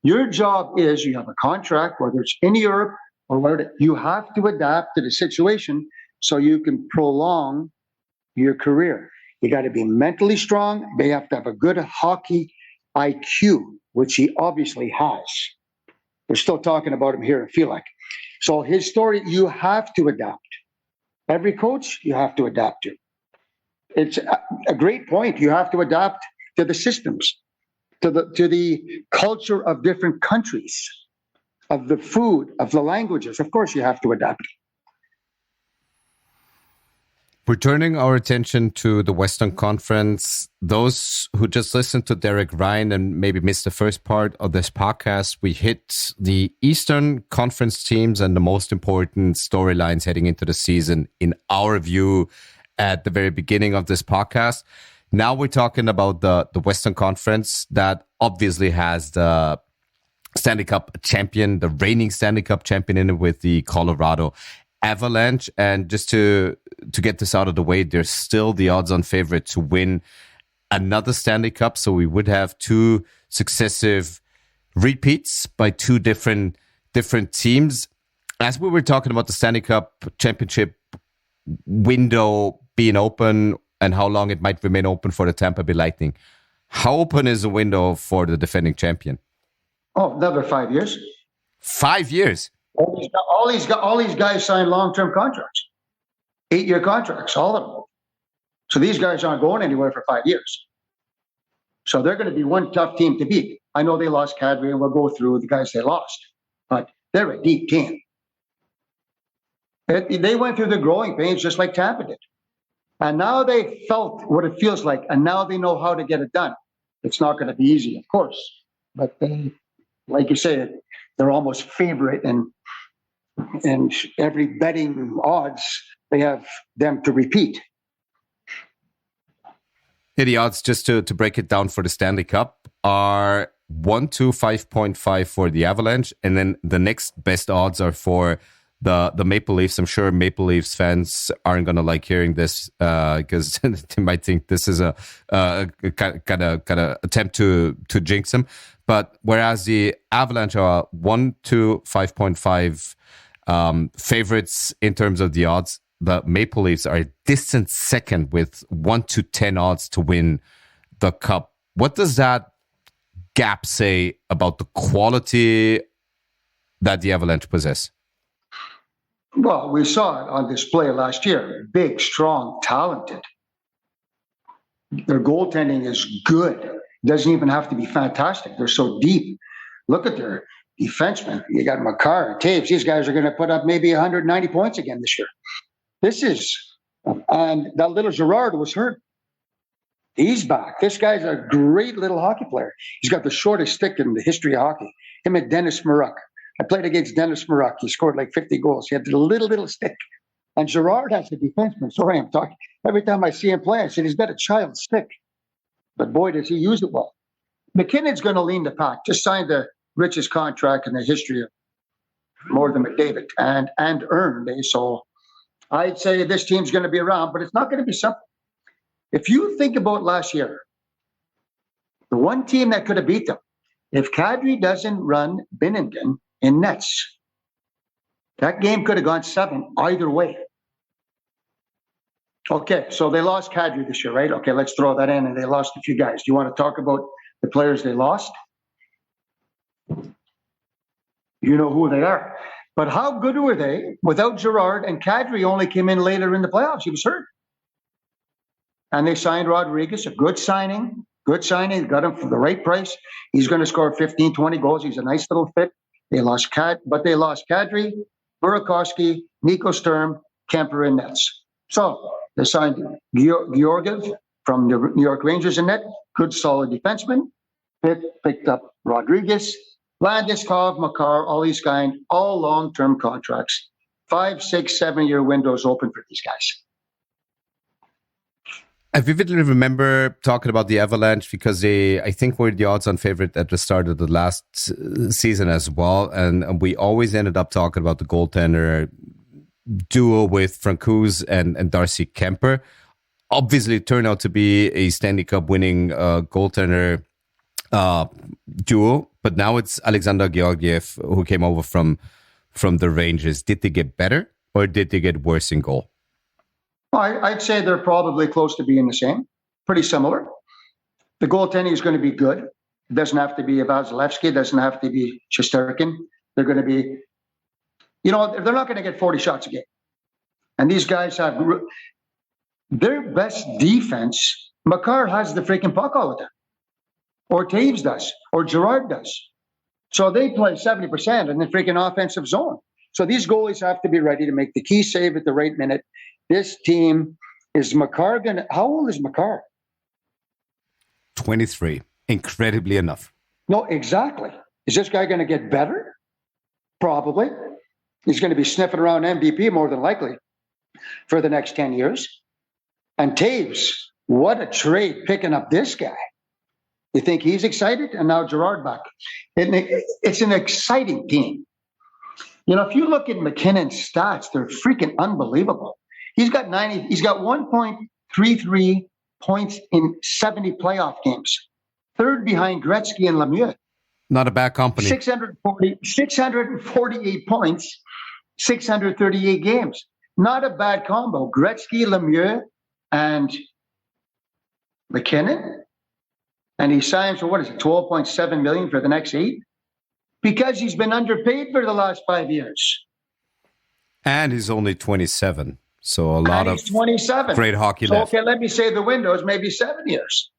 Your job is, you have a contract, whether it's in Europe or whether you have to adapt to the situation so you can prolong your career. You got to be mentally strong. They have to have a good hockey IQ, which he obviously has. We're still talking about him here, I feel like. So his story, you have to adapt. Every coach, you have to adapt to. It's a great point. You have to adapt to the systems, to the culture of different countries, of the food, of the languages. Of course, you have to adapt. We're turning our attention to the Western Conference. Those who just listened to Derek Ryan and maybe missed the first part of this podcast, we hit the Eastern Conference teams and the most important storylines heading into the season, in our view, at the very beginning of this podcast. Now we're talking about the Western Conference that obviously has the Stanley Cup champion, the reigning Stanley Cup champion in it with the Colorado Avalanche. And just to get this out of the way, there's still the odds-on favorite to win another Stanley Cup. So we would have 2 successive repeats by 2 different teams. As we were talking about the Stanley Cup championship window being open and how long it might remain open for the Tampa Bay Lightning, how open is the window for the defending champion? Oh, another 5 years. 5 years? All these guys signed long-term contracts, 8-year contracts, all of them. So these guys aren't going anywhere for 5 years. So they're going to be one tough team to beat. I know they lost Kadri, and we'll go through the guys they lost, but they're a deep team. They went through the growing pains just like Tampa did. And now they felt what it feels like, and now they know how to get it done. It's not going to be easy, of course, but they, like you say, they're almost favorite, and every betting odds, they have them to repeat. Yeah, the odds, just to break it down for the Stanley Cup, are 1 to 5.5 for the Avalanche, and then the next best odds are for the Maple Leafs. I'm sure Maple Leafs fans aren't going to like hearing this because they might think this is a kind of attempt to jinx them. But whereas the Avalanche are 1 to 5.5 favorites in terms of the odds, the Maple Leafs are a distant second with 1 to 10 odds to win the Cup. What does that gap say about the quality that the Avalanche possess? Well, we saw it on display last year. Big, strong, talented. Their goaltending is good. It doesn't even have to be fantastic. They're so deep. Look at their defensemen. You got Makar, Taves. These guys are going to put up maybe 190 points again this year. And that little Girard was hurt. He's back. This guy's a great little hockey player. He's got the shortest stick in the history of hockey. Him and Dennis Maruk. I played against Dennis Maruk. He scored like 50 goals. He had the little stick. And Girard has a defenseman. Sorry, I'm talking. Every time I see him play, I said, he's got a child's stick. But boy, does he use it well. McKinnon's going to lean the pack. Just signed the richest contract in the history of more than McDavid and earned. So I'd say this team's going to be around, but it's not going to be simple. If you think about last year, the one team that could have beat them, if Kadri doesn't run Binnington in nets, that game could have gone 7 either way. Okay, so they lost Kadri this year, right? Okay, let's throw that in, and they lost a few guys. Do you want to talk about the players they lost? You know who they are. But how good were they without Girard? And Kadri only came in later in the playoffs. He was hurt. And they signed Rodriguez, a good signing. Good signing. Got him for the right price. He's going to score 15, 20 goals. He's a nice little fit. They lost Kadri, Burakovsky, Nico Sturm, Kemper in nets. So they signed Georgiev from the New York Rangers in net. Good, solid defenseman. Picked up Rodriguez, Landeskog, Makar, all these guys, all long-term contracts. 5, 6, 7-year windows open for these guys. I vividly remember talking about the Avalanche because they, I think, were the odds-on favorite at the start of the last season as well. And we always ended up talking about the goaltender duo with Francouz and Darcy Kemper. Obviously, it turned out to be a Stanley Cup winning goaltender duo. But now it's Alexander Georgiev who came over from the Rangers. Did they get better or did they get worse in goal? I'd say they're probably close to being the same, pretty similar. The goaltending is going to be good. It doesn't have to be Vasilevsky. It doesn't have to be Shesterkin. They're going to be, they're not going to get 40 shots a game. And these guys have their best defense. Makar has the freaking puck all the time. Or Taves does. Or Girard does. So they play 70% in the freaking offensive zone. So these goalies have to be ready to make the key save at the right minute. This team, is Makar going to... How old is Makar? 23. Incredibly enough. No, exactly. Is this guy going to get better? Probably. He's going to be sniffing around MVP more than likely for the next 10 years. And Taves, what a trade picking up this guy. You think he's excited? And now Girard back. It's an exciting team. If you look at McKinnon's stats, they're freaking unbelievable. He's got 1.33 points in 70 playoff games. Third behind Gretzky and Lemieux. Not a bad company. 648 points, 638 games. Not a bad combo. Gretzky, Lemieux, and McKinnon. And he signs for, $12.7 million for the next 8? Because he's been underpaid for the last 5 years. And he's only 27. So a lot of 27. Great hockey left. Okay, let me say the windows, maybe 7 years.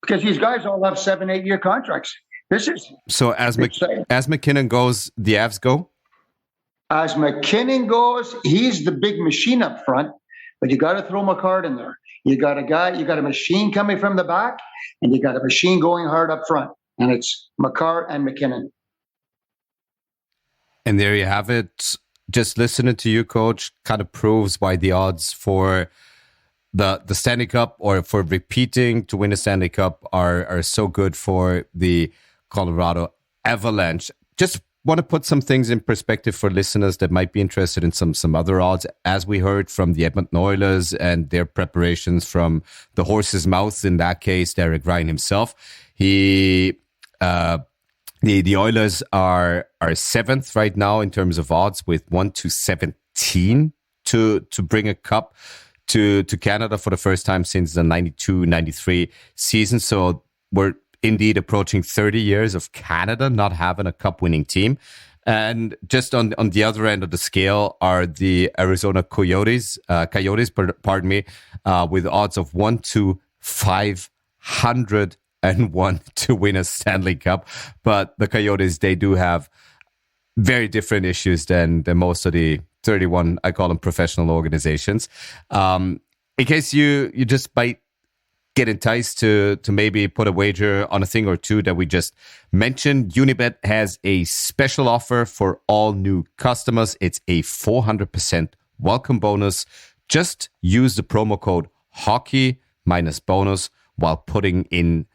Because these guys all have 7-8 year contracts. So as McKinnon goes, the Avs go? As McKinnon goes, he's the big machine up front. But you got to throw McCart in there. You got a machine coming from the back, and you got a machine going hard up front. And it's McCart and McKinnon. And there you have it. Just listening to you, Coach, kind of proves why the odds for the Stanley Cup or for repeating to win a Stanley Cup are so good for the Colorado Avalanche. Just want to put some things in perspective for listeners that might be interested in some other odds. As we heard from the Edmonton Oilers and their preparations from the horse's mouth, in that case, Derek Ryan himself, the Oilers are seventh right now in terms of odds with 1-17 to bring a cup to Canada for the first time since the 92-93 season. So we're indeed approaching 30 years of Canada not having a cup-winning team. And just on the other end of the scale are the Arizona Coyotes, with odds of 1-501 to win a Stanley Cup. But the Coyotes, they do have very different issues than most of the 31, I call them professional organizations. In case you just might get enticed to maybe put a wager on a thing or two that we just mentioned, Unibet has a special offer for all new customers. It's a 400% welcome bonus. Just use the promo code hockey minus bonus while putting in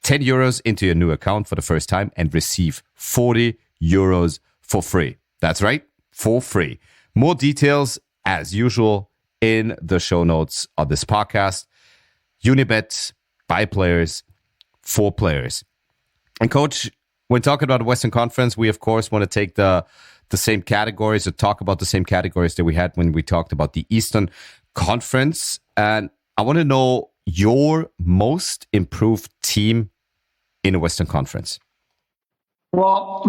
10 euros into your new account for the first time and receive 40 euros for free. That's right, for free. More details, as usual, in the show notes of this podcast. Unibet, by players, for players. And Coach, when talking about the Western Conference, we of course want to take the same categories or talk about the same categories that we had when we talked about the Eastern Conference. And I want to know your most improved team in the Western Conference. Well,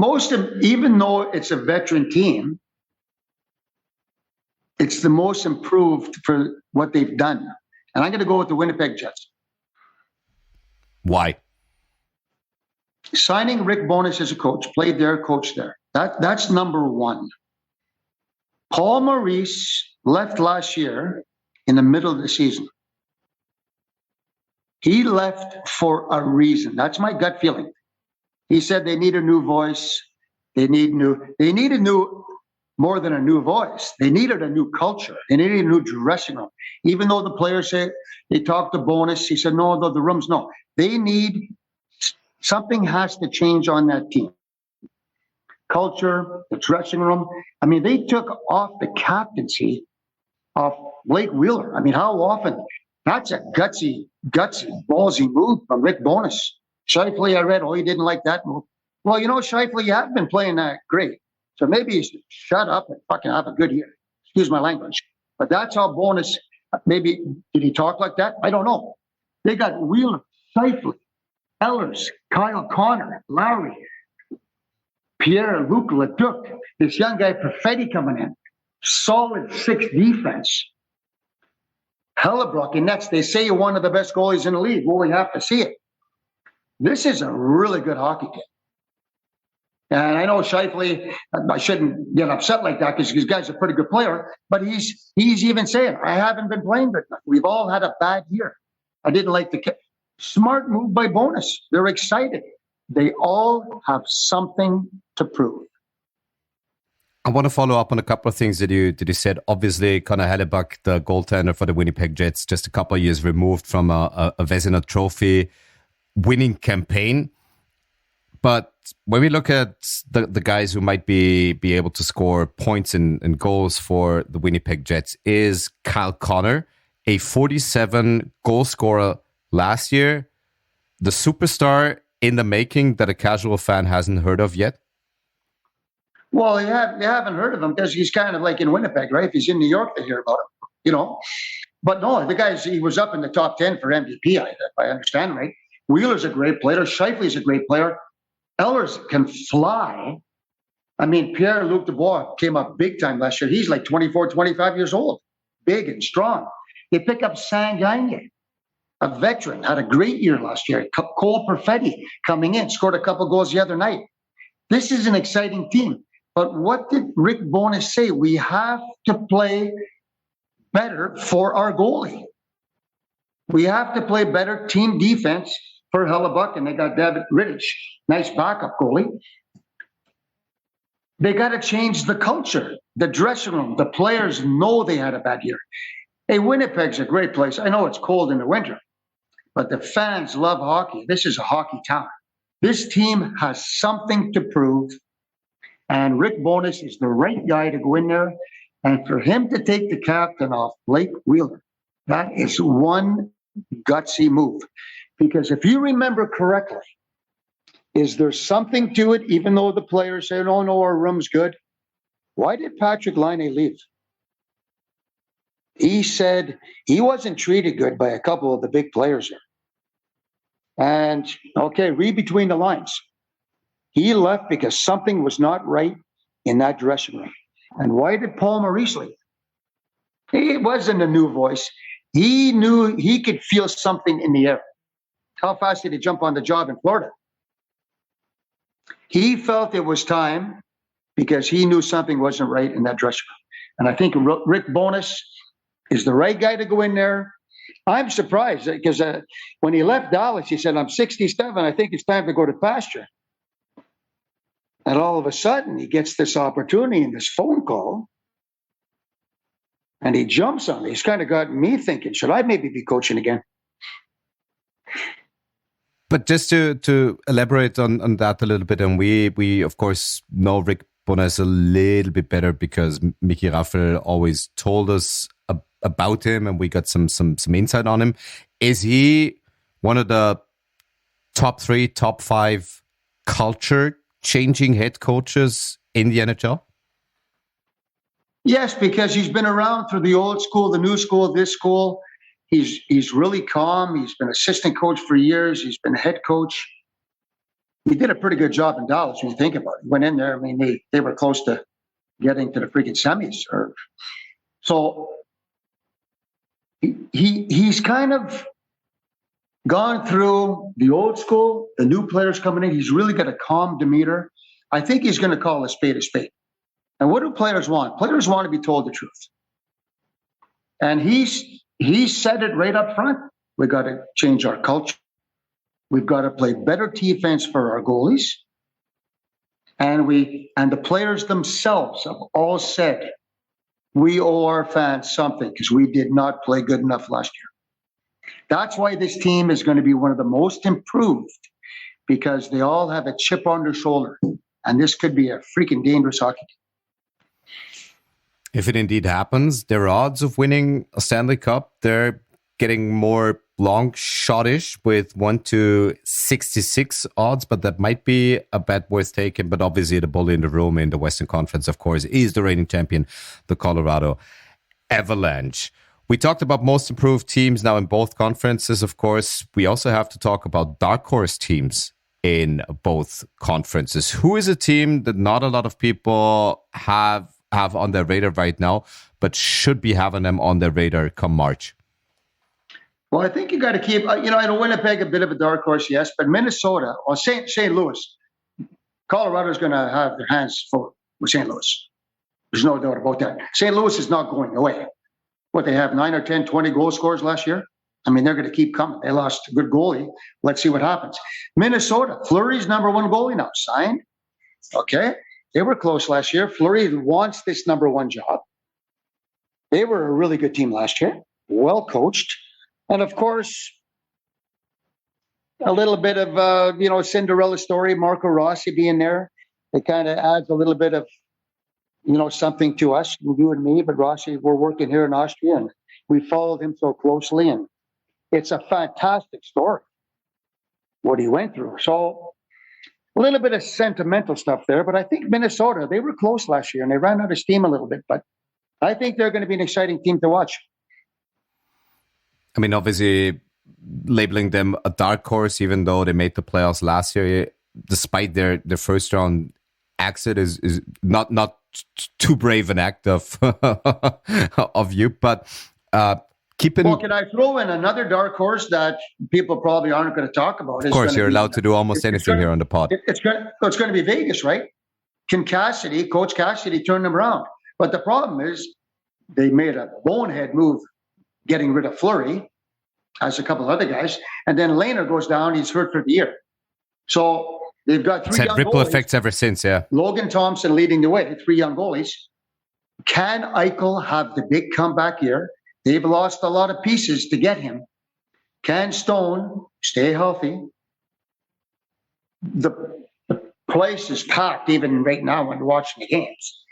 even though it's a veteran team, it's the most improved for what they've done. And I'm going to go with the Winnipeg Jets. Why? Signing Rick Bowness as a coach, played there, coached there. That's number one. Paul Maurice left last year in the middle of the season. He left for a reason. That's my gut feeling. He said they need a new voice. They needed more than a new voice. They needed a new culture. They needed a new dressing room. Even though the players say they talked to Bowness, he said, no, the rooms, no. They need, something has to change on that team. Culture, the dressing room. I mean, they took off the captaincy of Blake Wheeler. I mean, how often? That's a gutsy, ballsy move from Rick Bowness. Scheifele, I read, he didn't like that move. Well, Scheifele, you haven't been playing that great. So maybe you should shut up and fucking have a good year. Excuse my language. But that's how Bowness, maybe, did he talk like that? I don't know. They got Wheeler, Scheifele, Ehlers, Kyle Connor, Lowry, Pierre-Luc Leduc, this young guy, Perfetti, coming in. Solid 6 defense. Hellebuyck, and next, they say you're one of the best goalies in the league. Well, we have to see it. This is a really good hockey team. And I know Scheifele, I shouldn't get upset like that because this guy's a pretty good player, but he's even saying, I haven't been playing good enough. We've all had a bad year. I didn't like the smart move by Bowness. They're excited. They all have something to prove. I want to follow up on a couple of things that you said. Obviously, Connor Hellebuyck, the goaltender for the Winnipeg Jets, just a couple of years removed from a Vezina Trophy winning campaign. But when we look at the guys who might be able to score points and goals for the Winnipeg Jets, is Kyle Connor, a 47 goal scorer last year, the superstar in the making that a casual fan hasn't heard of yet? Well, you haven't heard of him because he's kind of like in Winnipeg, right? If he's in New York, they hear about him, But no, the guy, he was up in the top 10 for MVP, if I understand right. Wheeler's a great player. Scheifele's a great player. Ehlers can fly. I mean, Pierre-Luc Dubois came up big time last year. He's like 24, 25 years old, big and strong. They pick up Sangagne, a veteran, had a great year last year. Cole Perfetti coming in, scored a couple goals the other night. This is an exciting team. But what did Rick Bowness say? We have to play better for our goalie. We have to play better team defense for Hellebuck, and they got David Rittich, nice backup goalie. They got to change the culture, the dressing room. The players know they had a bad year. Hey, Winnipeg's a great place. I know it's cold in the winter, but the fans love hockey. This is a hockey town. This team has something to prove, and Rick Bowness is the right guy to go in there. And for him to take the captain off Blake Wheeler, that is one gutsy move. Because if you remember correctly, is there something to it, even though the players say, oh, no, our room's good? Why did Patrick Laine leave? He said he wasn't treated good by a couple of the big players here. And, okay, read between the lines. He left because something was not right in that dressing room. And why did Paul Maurice leave? He wasn't a new voice. He knew he could feel something in the air. How fast did he jump on the job in Florida? He felt it was time because he knew something wasn't right in that dressing room. And I think Rick Bowness is the right guy to go in there. I'm surprised because when he left Dallas, he said, I'm 67. I think it's time to go to pasture. And all of a sudden, he gets this opportunity in this phone call. And he jumps on me. He's kind of got me thinking, should I maybe be coaching again? But just to elaborate on that a little bit, and we of course know Rick Bowness a little bit better because Mickey Raffel always told us about him, and we got some insight on him. Is he one of the top 3, top 5 culture changing head coaches in the NHL? Yes, because he's been around through the old school, the new school, this school. He's really calm. He's been assistant coach for years. He's been head coach. He did a pretty good job in Dallas when you think about it. He went in there. I mean, they were close to getting to the freaking semis. So he's kind of gone through the old school, the new players coming in. He's really got a calm demeanor. I think he's going to call a spade a spade. And what do players want? Players want to be told the truth. And he said it right up front. We got to change our culture. We've got to play better defense for our goalies. And the players themselves have all said, we owe our fans something because we did not play good enough last year. That's why this team is going to be one of the most improved, because they all have a chip on their shoulder. And this could be a freaking dangerous hockey team. If it indeed happens, their odds of winning a Stanley Cup, they're getting more long shot-ish with 1-66 odds, but that might be a bet worth taking. But obviously the bully in the room in the Western Conference, of course, is the reigning champion, the Colorado Avalanche. We talked about most improved teams now in both conferences, of course. We also have to talk about dark horse teams in both conferences. Who is a team that not a lot of people have on their radar right now, but should be having them on their radar come March? Well, I think you got to keep, I know Winnipeg, a bit of a dark horse, yes, but Minnesota or St. Louis, Colorado's going to have their hands full with St. Louis. There's no doubt about that. St. Louis is not going away. What, they have 9 or 10, 20 goal scorers last year? I mean, they're going to keep coming. They lost a good goalie. Let's see what happens. Minnesota, Fleury's number 1 goalie now, signed. Okay. They were close last year. Fleury wants this number 1 job. They were a really good team last year, well coached. And of course, a little bit of, Cinderella story, Marco Rossi being there. It kind of adds a little bit of, something to us, you and me. But Rossi, we're working here in Austria, and we followed him so closely. And it's a fantastic story, what he went through. So a little bit of sentimental stuff there. But I think Minnesota, they were close last year, and they ran out of steam a little bit. But I think they're going to be an exciting team to watch. I mean, obviously, labeling them a dark horse, even though they made the playoffs last year, despite their first round exit, is not too brave an act of of you. But keeping. Well, can I throw in another dark horse that people probably aren't going to talk about? Of course, you're allowed to do almost anything here on the pod. It's going to be Vegas, right? Can Coach Cassidy turn them around? But the problem is, they made a bonehead move getting rid of Fleury, as a couple of other guys. And then Lehner goes down. He's hurt for the year. So they've got three young ripple goalies. effects ever since, yeah. Logan Thompson leading the way, 3 young goalies. Can Eichel have the big comeback year? They've lost a lot of pieces to get him. Can Stone stay healthy? The place is packed even right now when you're watching the games.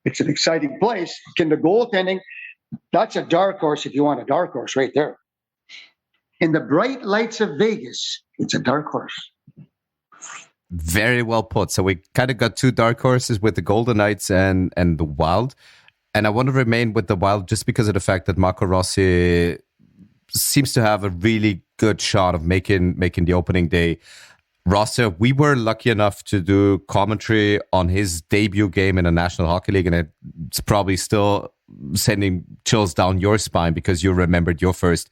It's an exciting place. Can the goaltending, that's a dark horse if you want a dark horse right there. In the bright lights of Vegas, it's a dark horse. Very well put. So we kind of got 2 dark horses with the Golden Knights and the Wild. And I want to remain with the Wild just because of the fact that Marco Rossi seems to have a really good shot of making the opening day roster. We were lucky enough to do commentary on his debut game in the National Hockey League, and it's probably still sending chills down your spine because you remembered your first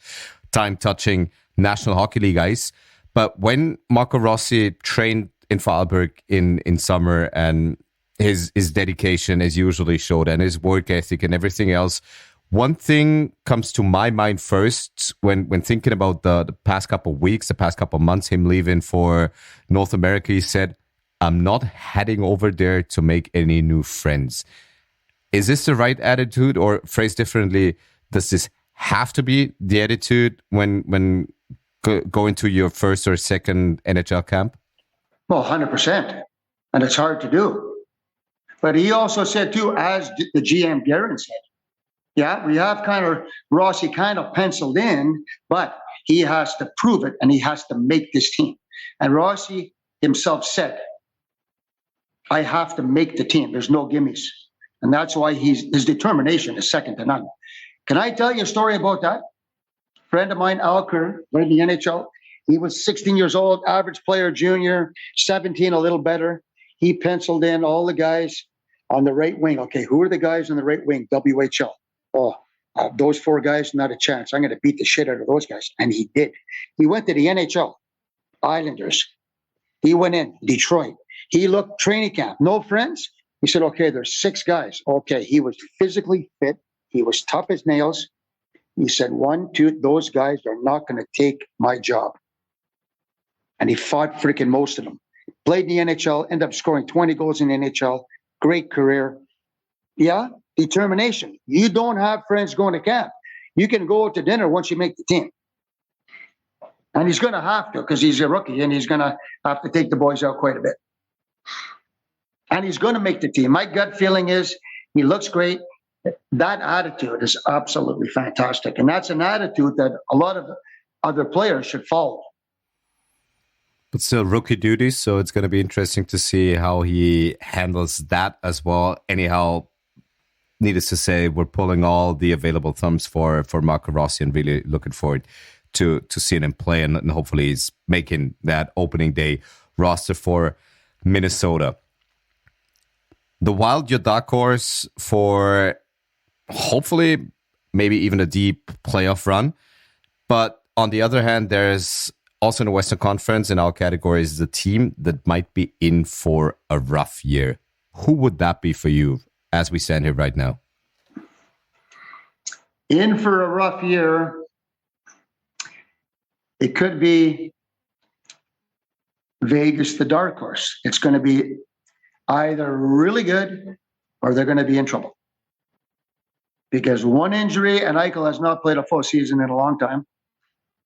time touching National Hockey League ice. But when Marco Rossi trained in Vorarlberg in summer, and his dedication as usually showed, and his work ethic and everything else, one thing comes to my mind first when thinking about the past couple of weeks, the past couple of months, him leaving for North America. He said, "I'm not heading over there to make any new friends." Is this the right attitude, or phrased differently, does this have to be the attitude when going to your first or second NHL camp? Well, 100%. And it's hard to do. But he also said, too, as the GM Guerin said, yeah, we have Rossi kind of penciled in, but he has to prove it and he has to make this team. And Rossi himself said, I have to make the team. There's no gimmies. And that's why his determination is second to none. Can I tell you a story about that? A friend of mine, Al Kerr, played in the NHL. He was 16 years old, average player, junior, 17, a little better. He penciled in all the guys on the right wing. Okay, who are the guys on the right wing? WHL. Oh, those 4 guys, not a chance. I'm going to beat the shit out of those guys. And he did. He went to the NHL, Islanders. He went in, Detroit. He looked training camp, no friends. He said, okay, there's 6 guys. Okay, he was physically fit. He was tough as nails. He said, 1, 2, those guys are not going to take my job. And he fought freaking most of them. Played in the NHL, ended up scoring 20 goals in the NHL. Great career. Yeah, determination. You don't have friends going to camp. You can go out to dinner once you make the team. And he's going to have to because he's a rookie and he's going to have to take the boys out quite a bit. And he's going to make the team. My gut feeling is he looks great. That attitude is absolutely fantastic. And that's an attitude that a lot of other players should follow. But still rookie duties, so it's going to be interesting to see how he handles that as well. Anyhow, needless to say, we're pulling all the available thumbs for Marco Rossi and really looking forward to seeing him play, and hopefully he's making that opening day roster for Minnesota. The Wild, your dark horse for hopefully maybe even a deep playoff run. But on the other hand, there's also in the Western Conference in our categories the team that might be in for a rough year. Who would that be for you as we stand here right now? In for a rough year, it could be Vegas, the dark horse. It's going to be either really good or they're going to be in trouble. Because one injury, and Eichel has not played a full season in a long time,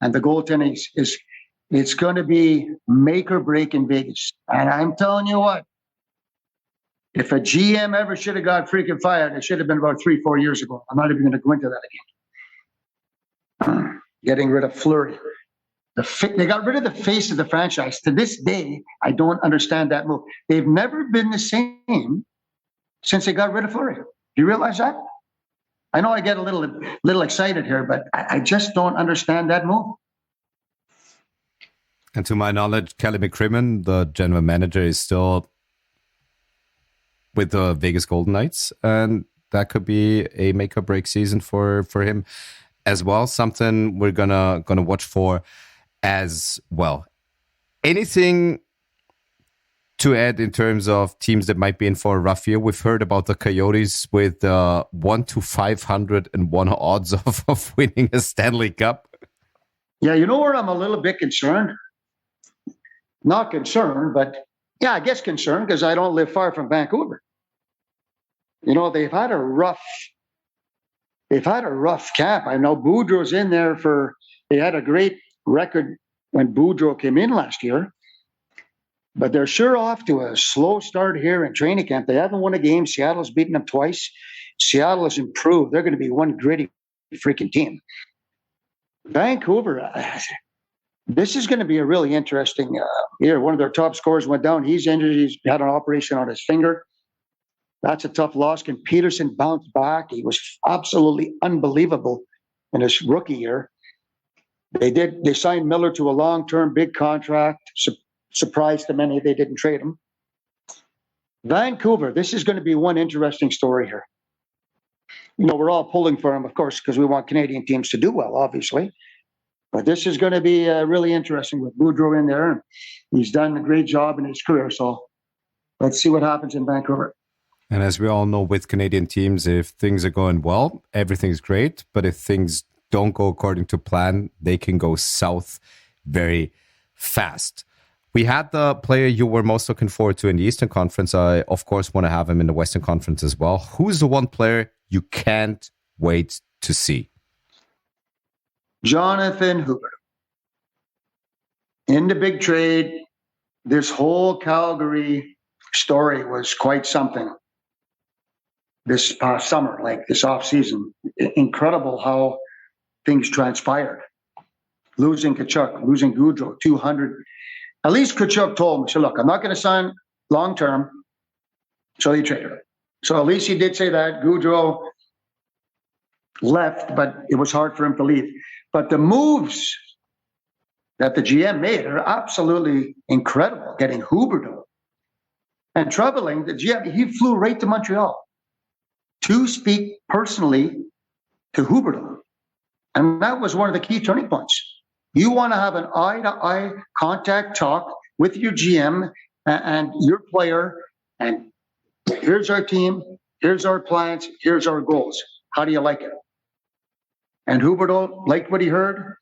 and the goaltending it's going to be make or break in Vegas. And I'm telling you what, if a GM ever should have got freaking fired, it should have been about 3-4 years ago. I'm not even going to go into that again. Getting rid of Fleury. They got rid of the face of the franchise. To this day, I don't understand that move. They've never been the same since they got rid of Fleury. Do you realize that? I know I get a little excited here, but I just don't understand that move. And to my knowledge, Kelly McCrimmon, the general manager, is still with the Vegas Golden Knights, and that could be a make or break season for him as well. Something we're gonna watch for as well. Anything to add in terms of teams that might be in for a rough year? We've heard about the Coyotes with 1 to 501 odds of winning a Stanley Cup. Yeah, you know where I'm a little bit concerned? Not concerned, but yeah, I guess concerned because I don't live far from Vancouver. You know, they've had a rough camp. I know Boudreau's in there they had a great record when Boudreau came in last year, but they're sure off to a slow start here in training camp. They haven't won a game. Seattle's beaten them twice. Seattle has improved. They're going to be one gritty freaking team. Vancouver, this is going to be a really interesting year. One of their top scorers went down. He's injured. He's had an operation on his finger. That's a tough loss. Can Peterson bounce back? He was absolutely unbelievable in his rookie year. They signed Miller to a long-term big contract. Surprised to many, they didn't trade him. Vancouver, this is going to be one interesting story here. You know, we're all pulling for him, of course, because we want Canadian teams to do well, obviously. But this is going to be really interesting with Boudreau in there. He's done a great job in his career. So let's see what happens in Vancouver. And as we all know with Canadian teams, if things are going well, everything's great. But if things don't go according to plan, they can go south very fast. We had the player you were most looking forward to in the Eastern Conference. I, of course, want to have him in the Western Conference as well. Who's the one player you can't wait to see? Jonathan Huberdeau. In the big trade, this whole Calgary story was quite something. This past summer, like this off-season, incredible how things transpired. Losing Tkachuk, losing Gaudreau, 200. At least Tkachuk told me, so look, I'm not going to sign long-term, so he traded it. So at least he did say that. Gaudreau left, but it was hard for him to leave. But the moves that the GM made are absolutely incredible, getting Huberdeau. And troubling, the GM, he flew right to Montreal to speak personally to Huberdeau. And that was one of the key turning points. You want to have an eye-to-eye contact talk with your GM and your player, and here's our team, here's our plans, here's our goals. How do you like it? And Huberdeau liked what he heard,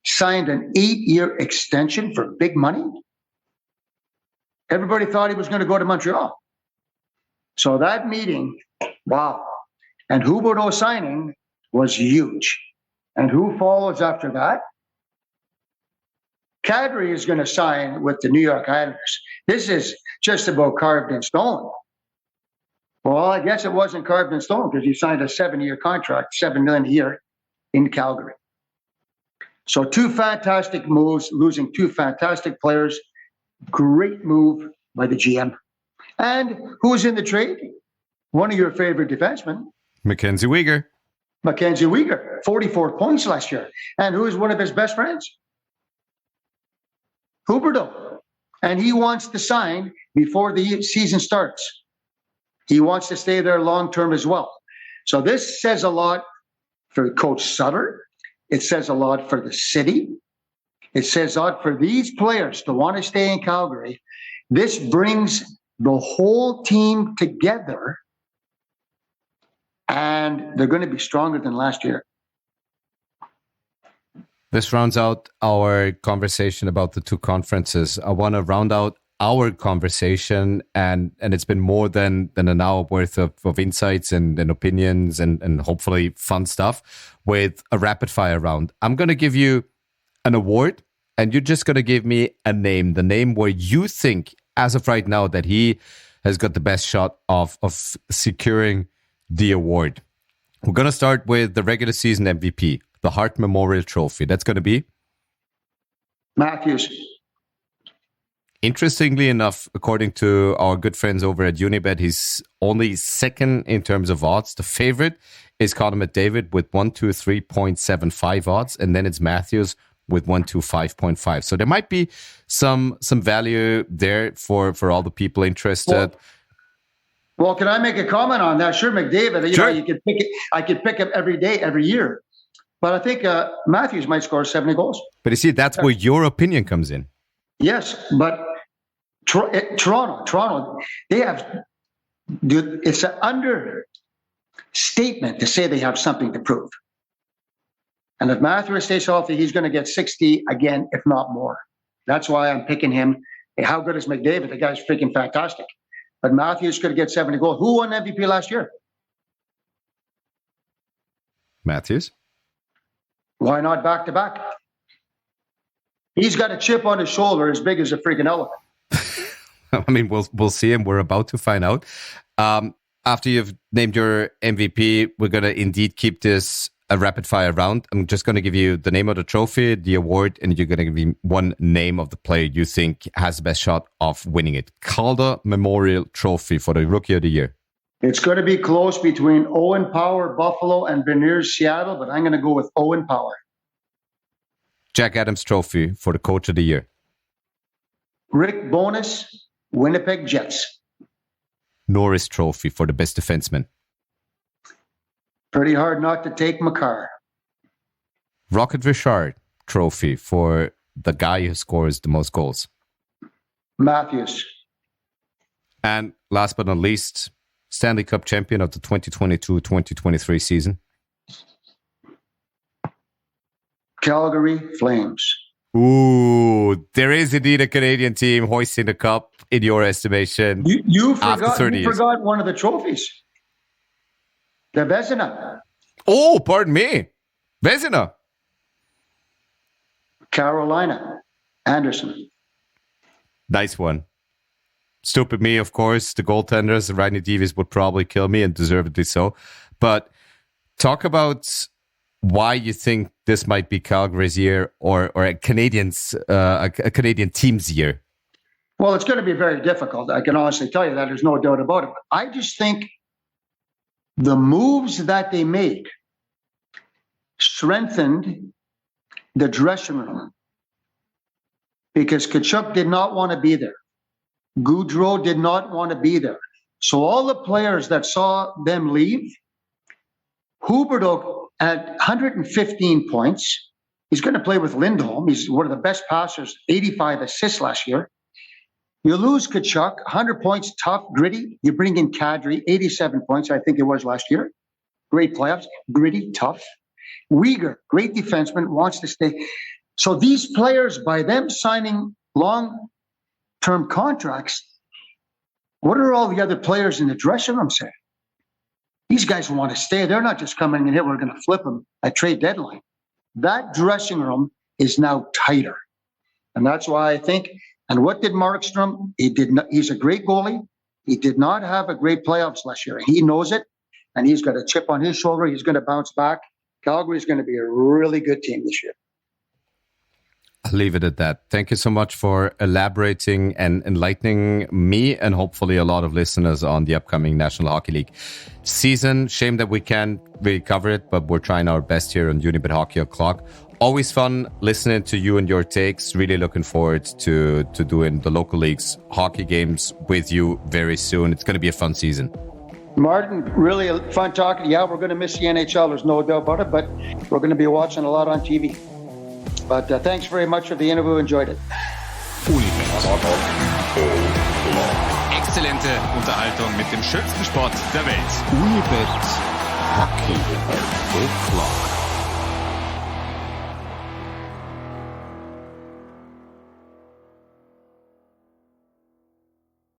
signed an 8-year extension for big money. Everybody thought he was going to go to Montreal. So that meeting, wow. And Huberdeau signing was huge. And who follows after that? Kadri is going to sign with the New York Islanders. This is just about carved in stone. Well, I guess it wasn't carved in stone because he signed a 7-year contract, $7 million a year in Calgary. So 2 fantastic moves, losing 2 fantastic players. Great move by the GM. And who's in the trade? One of your favorite defensemen. Mackenzie Weegar. Mackenzie Weegar, 44 points last year. And who is one of his best friends? Huberdeau. And he wants to sign before the season starts. He wants to stay there long-term as well. So this says a lot for Coach Sutter. It says a lot for the city. It says a lot for these players to want to stay in Calgary. This brings the whole team together, and they're going to be stronger than last year. This rounds out our conversation about the 2 conferences. I want to round out our conversation, and it's been more than an hour worth of insights and opinions and hopefully fun stuff with a rapid fire round. I'm going to give you an award, and you're just going to give me a name, the name where you think, as of right now, that he has got the best shot of securing the award. We're going to start with the regular season MVP, the Hart Memorial Trophy. That's going to be? Matthews. Interestingly enough, according to our good friends over at Unibet, he's only second in terms of odds. The favorite is Connor McDavid with 123.75 odds, and then it's Matthews with 125.5. So there might be some value there for all the people interested. Well, can I make a comment on that? Sure, McDavid. Sure. You could pick it. I could pick him every day, every year. But I think Matthews might score 70 goals. But you see, that's where your opinion comes in. Yes, but Toronto, they have, it's an understatement to say they have something to prove. And if Matthews stays healthy, he's going to get 60 again, if not more. That's why I'm picking him. Hey, how good is McDavid? The guy's freaking fantastic. But Matthews could get 70 goals. Who won MVP last year? Matthews. Why not back-to-back? He's got a chip on his shoulder as big as a freaking elephant. I mean, we'll see, and we're about to find out. After you've named your MVP, we're going to indeed keep this a rapid-fire round. I'm just going to give you the name of the trophy, the award, and you're going to give me one name of the player you think has the best shot of winning it. Calder Memorial Trophy for the Rookie of the Year. It's going to be close between Owen Power, Buffalo, and Beniers, Seattle, but I'm going to go with Owen Power. Jack Adams Trophy for the Coach of the Year. Rick Bowness, Winnipeg Jets. Norris Trophy for the Best Defenseman. Pretty hard not to take Makar. Rocket Richard Trophy for the guy who scores the most goals. Matthews. And last but not least, Stanley Cup champion of the 2022-2023 season. Calgary Flames. Ooh, there is indeed a Canadian team hoisting the cup in your estimation. You forgot one of the trophies. The Vezina. Oh, pardon me. Vezina. Carolina. Anderson. Nice one. Stupid me, of course. The goaltenders, Rodney Davies would probably kill me, and deservedly so. But talk about why you think this might be Calgary's year or a Canadian team's year. Well, it's going to be very difficult. I can honestly tell you that. There's no doubt about it. But I just think the moves that they made strengthened the dressing room because Tkachuk did not want to be there. Gaudreau did not want to be there. So all the players that saw them leave, Huberdeau at 115 points. He's going to play with Lindholm. He's one of the best passers, 85 assists last year. You lose Tkachuk, 100 points, tough, gritty. You bring in Kadri, 87 points, I think it was last year. Great playoffs, gritty, tough. Weegar, great defenseman, wants to stay. So these players, by them signing long-term contracts, what are all the other players in the dressing room saying? These guys want to stay. They're not just coming in here, we're going to flip them at trade deadline. That dressing room is now tighter. And that's why I think, and what did Markstrom? He's a great goalie. He did not have a great playoffs last year. He knows it, and he's got a chip on his shoulder. He's going to bounce back. Calgary is going to be a really good team this year. I'll leave it at that. Thank you so much for elaborating and enlightening me and hopefully a lot of listeners on the upcoming National Hockey League season. Shame that we can't really cover it, but we're trying our best here on Unibet Hockey O'Clock. Always fun listening to you and your takes. Really looking forward to doing the local leagues hockey games with you very soon. It's going to be a fun season. Martin, really fun talking. Yeah, we're going to miss the NHL. There's no doubt about it, but we're going to be watching a lot on TV. But thanks very much for the interview. Enjoyed it. Exzellente Unterhaltung mit dem schönsten Sport der Welt. Unibet Hockey O'Clock.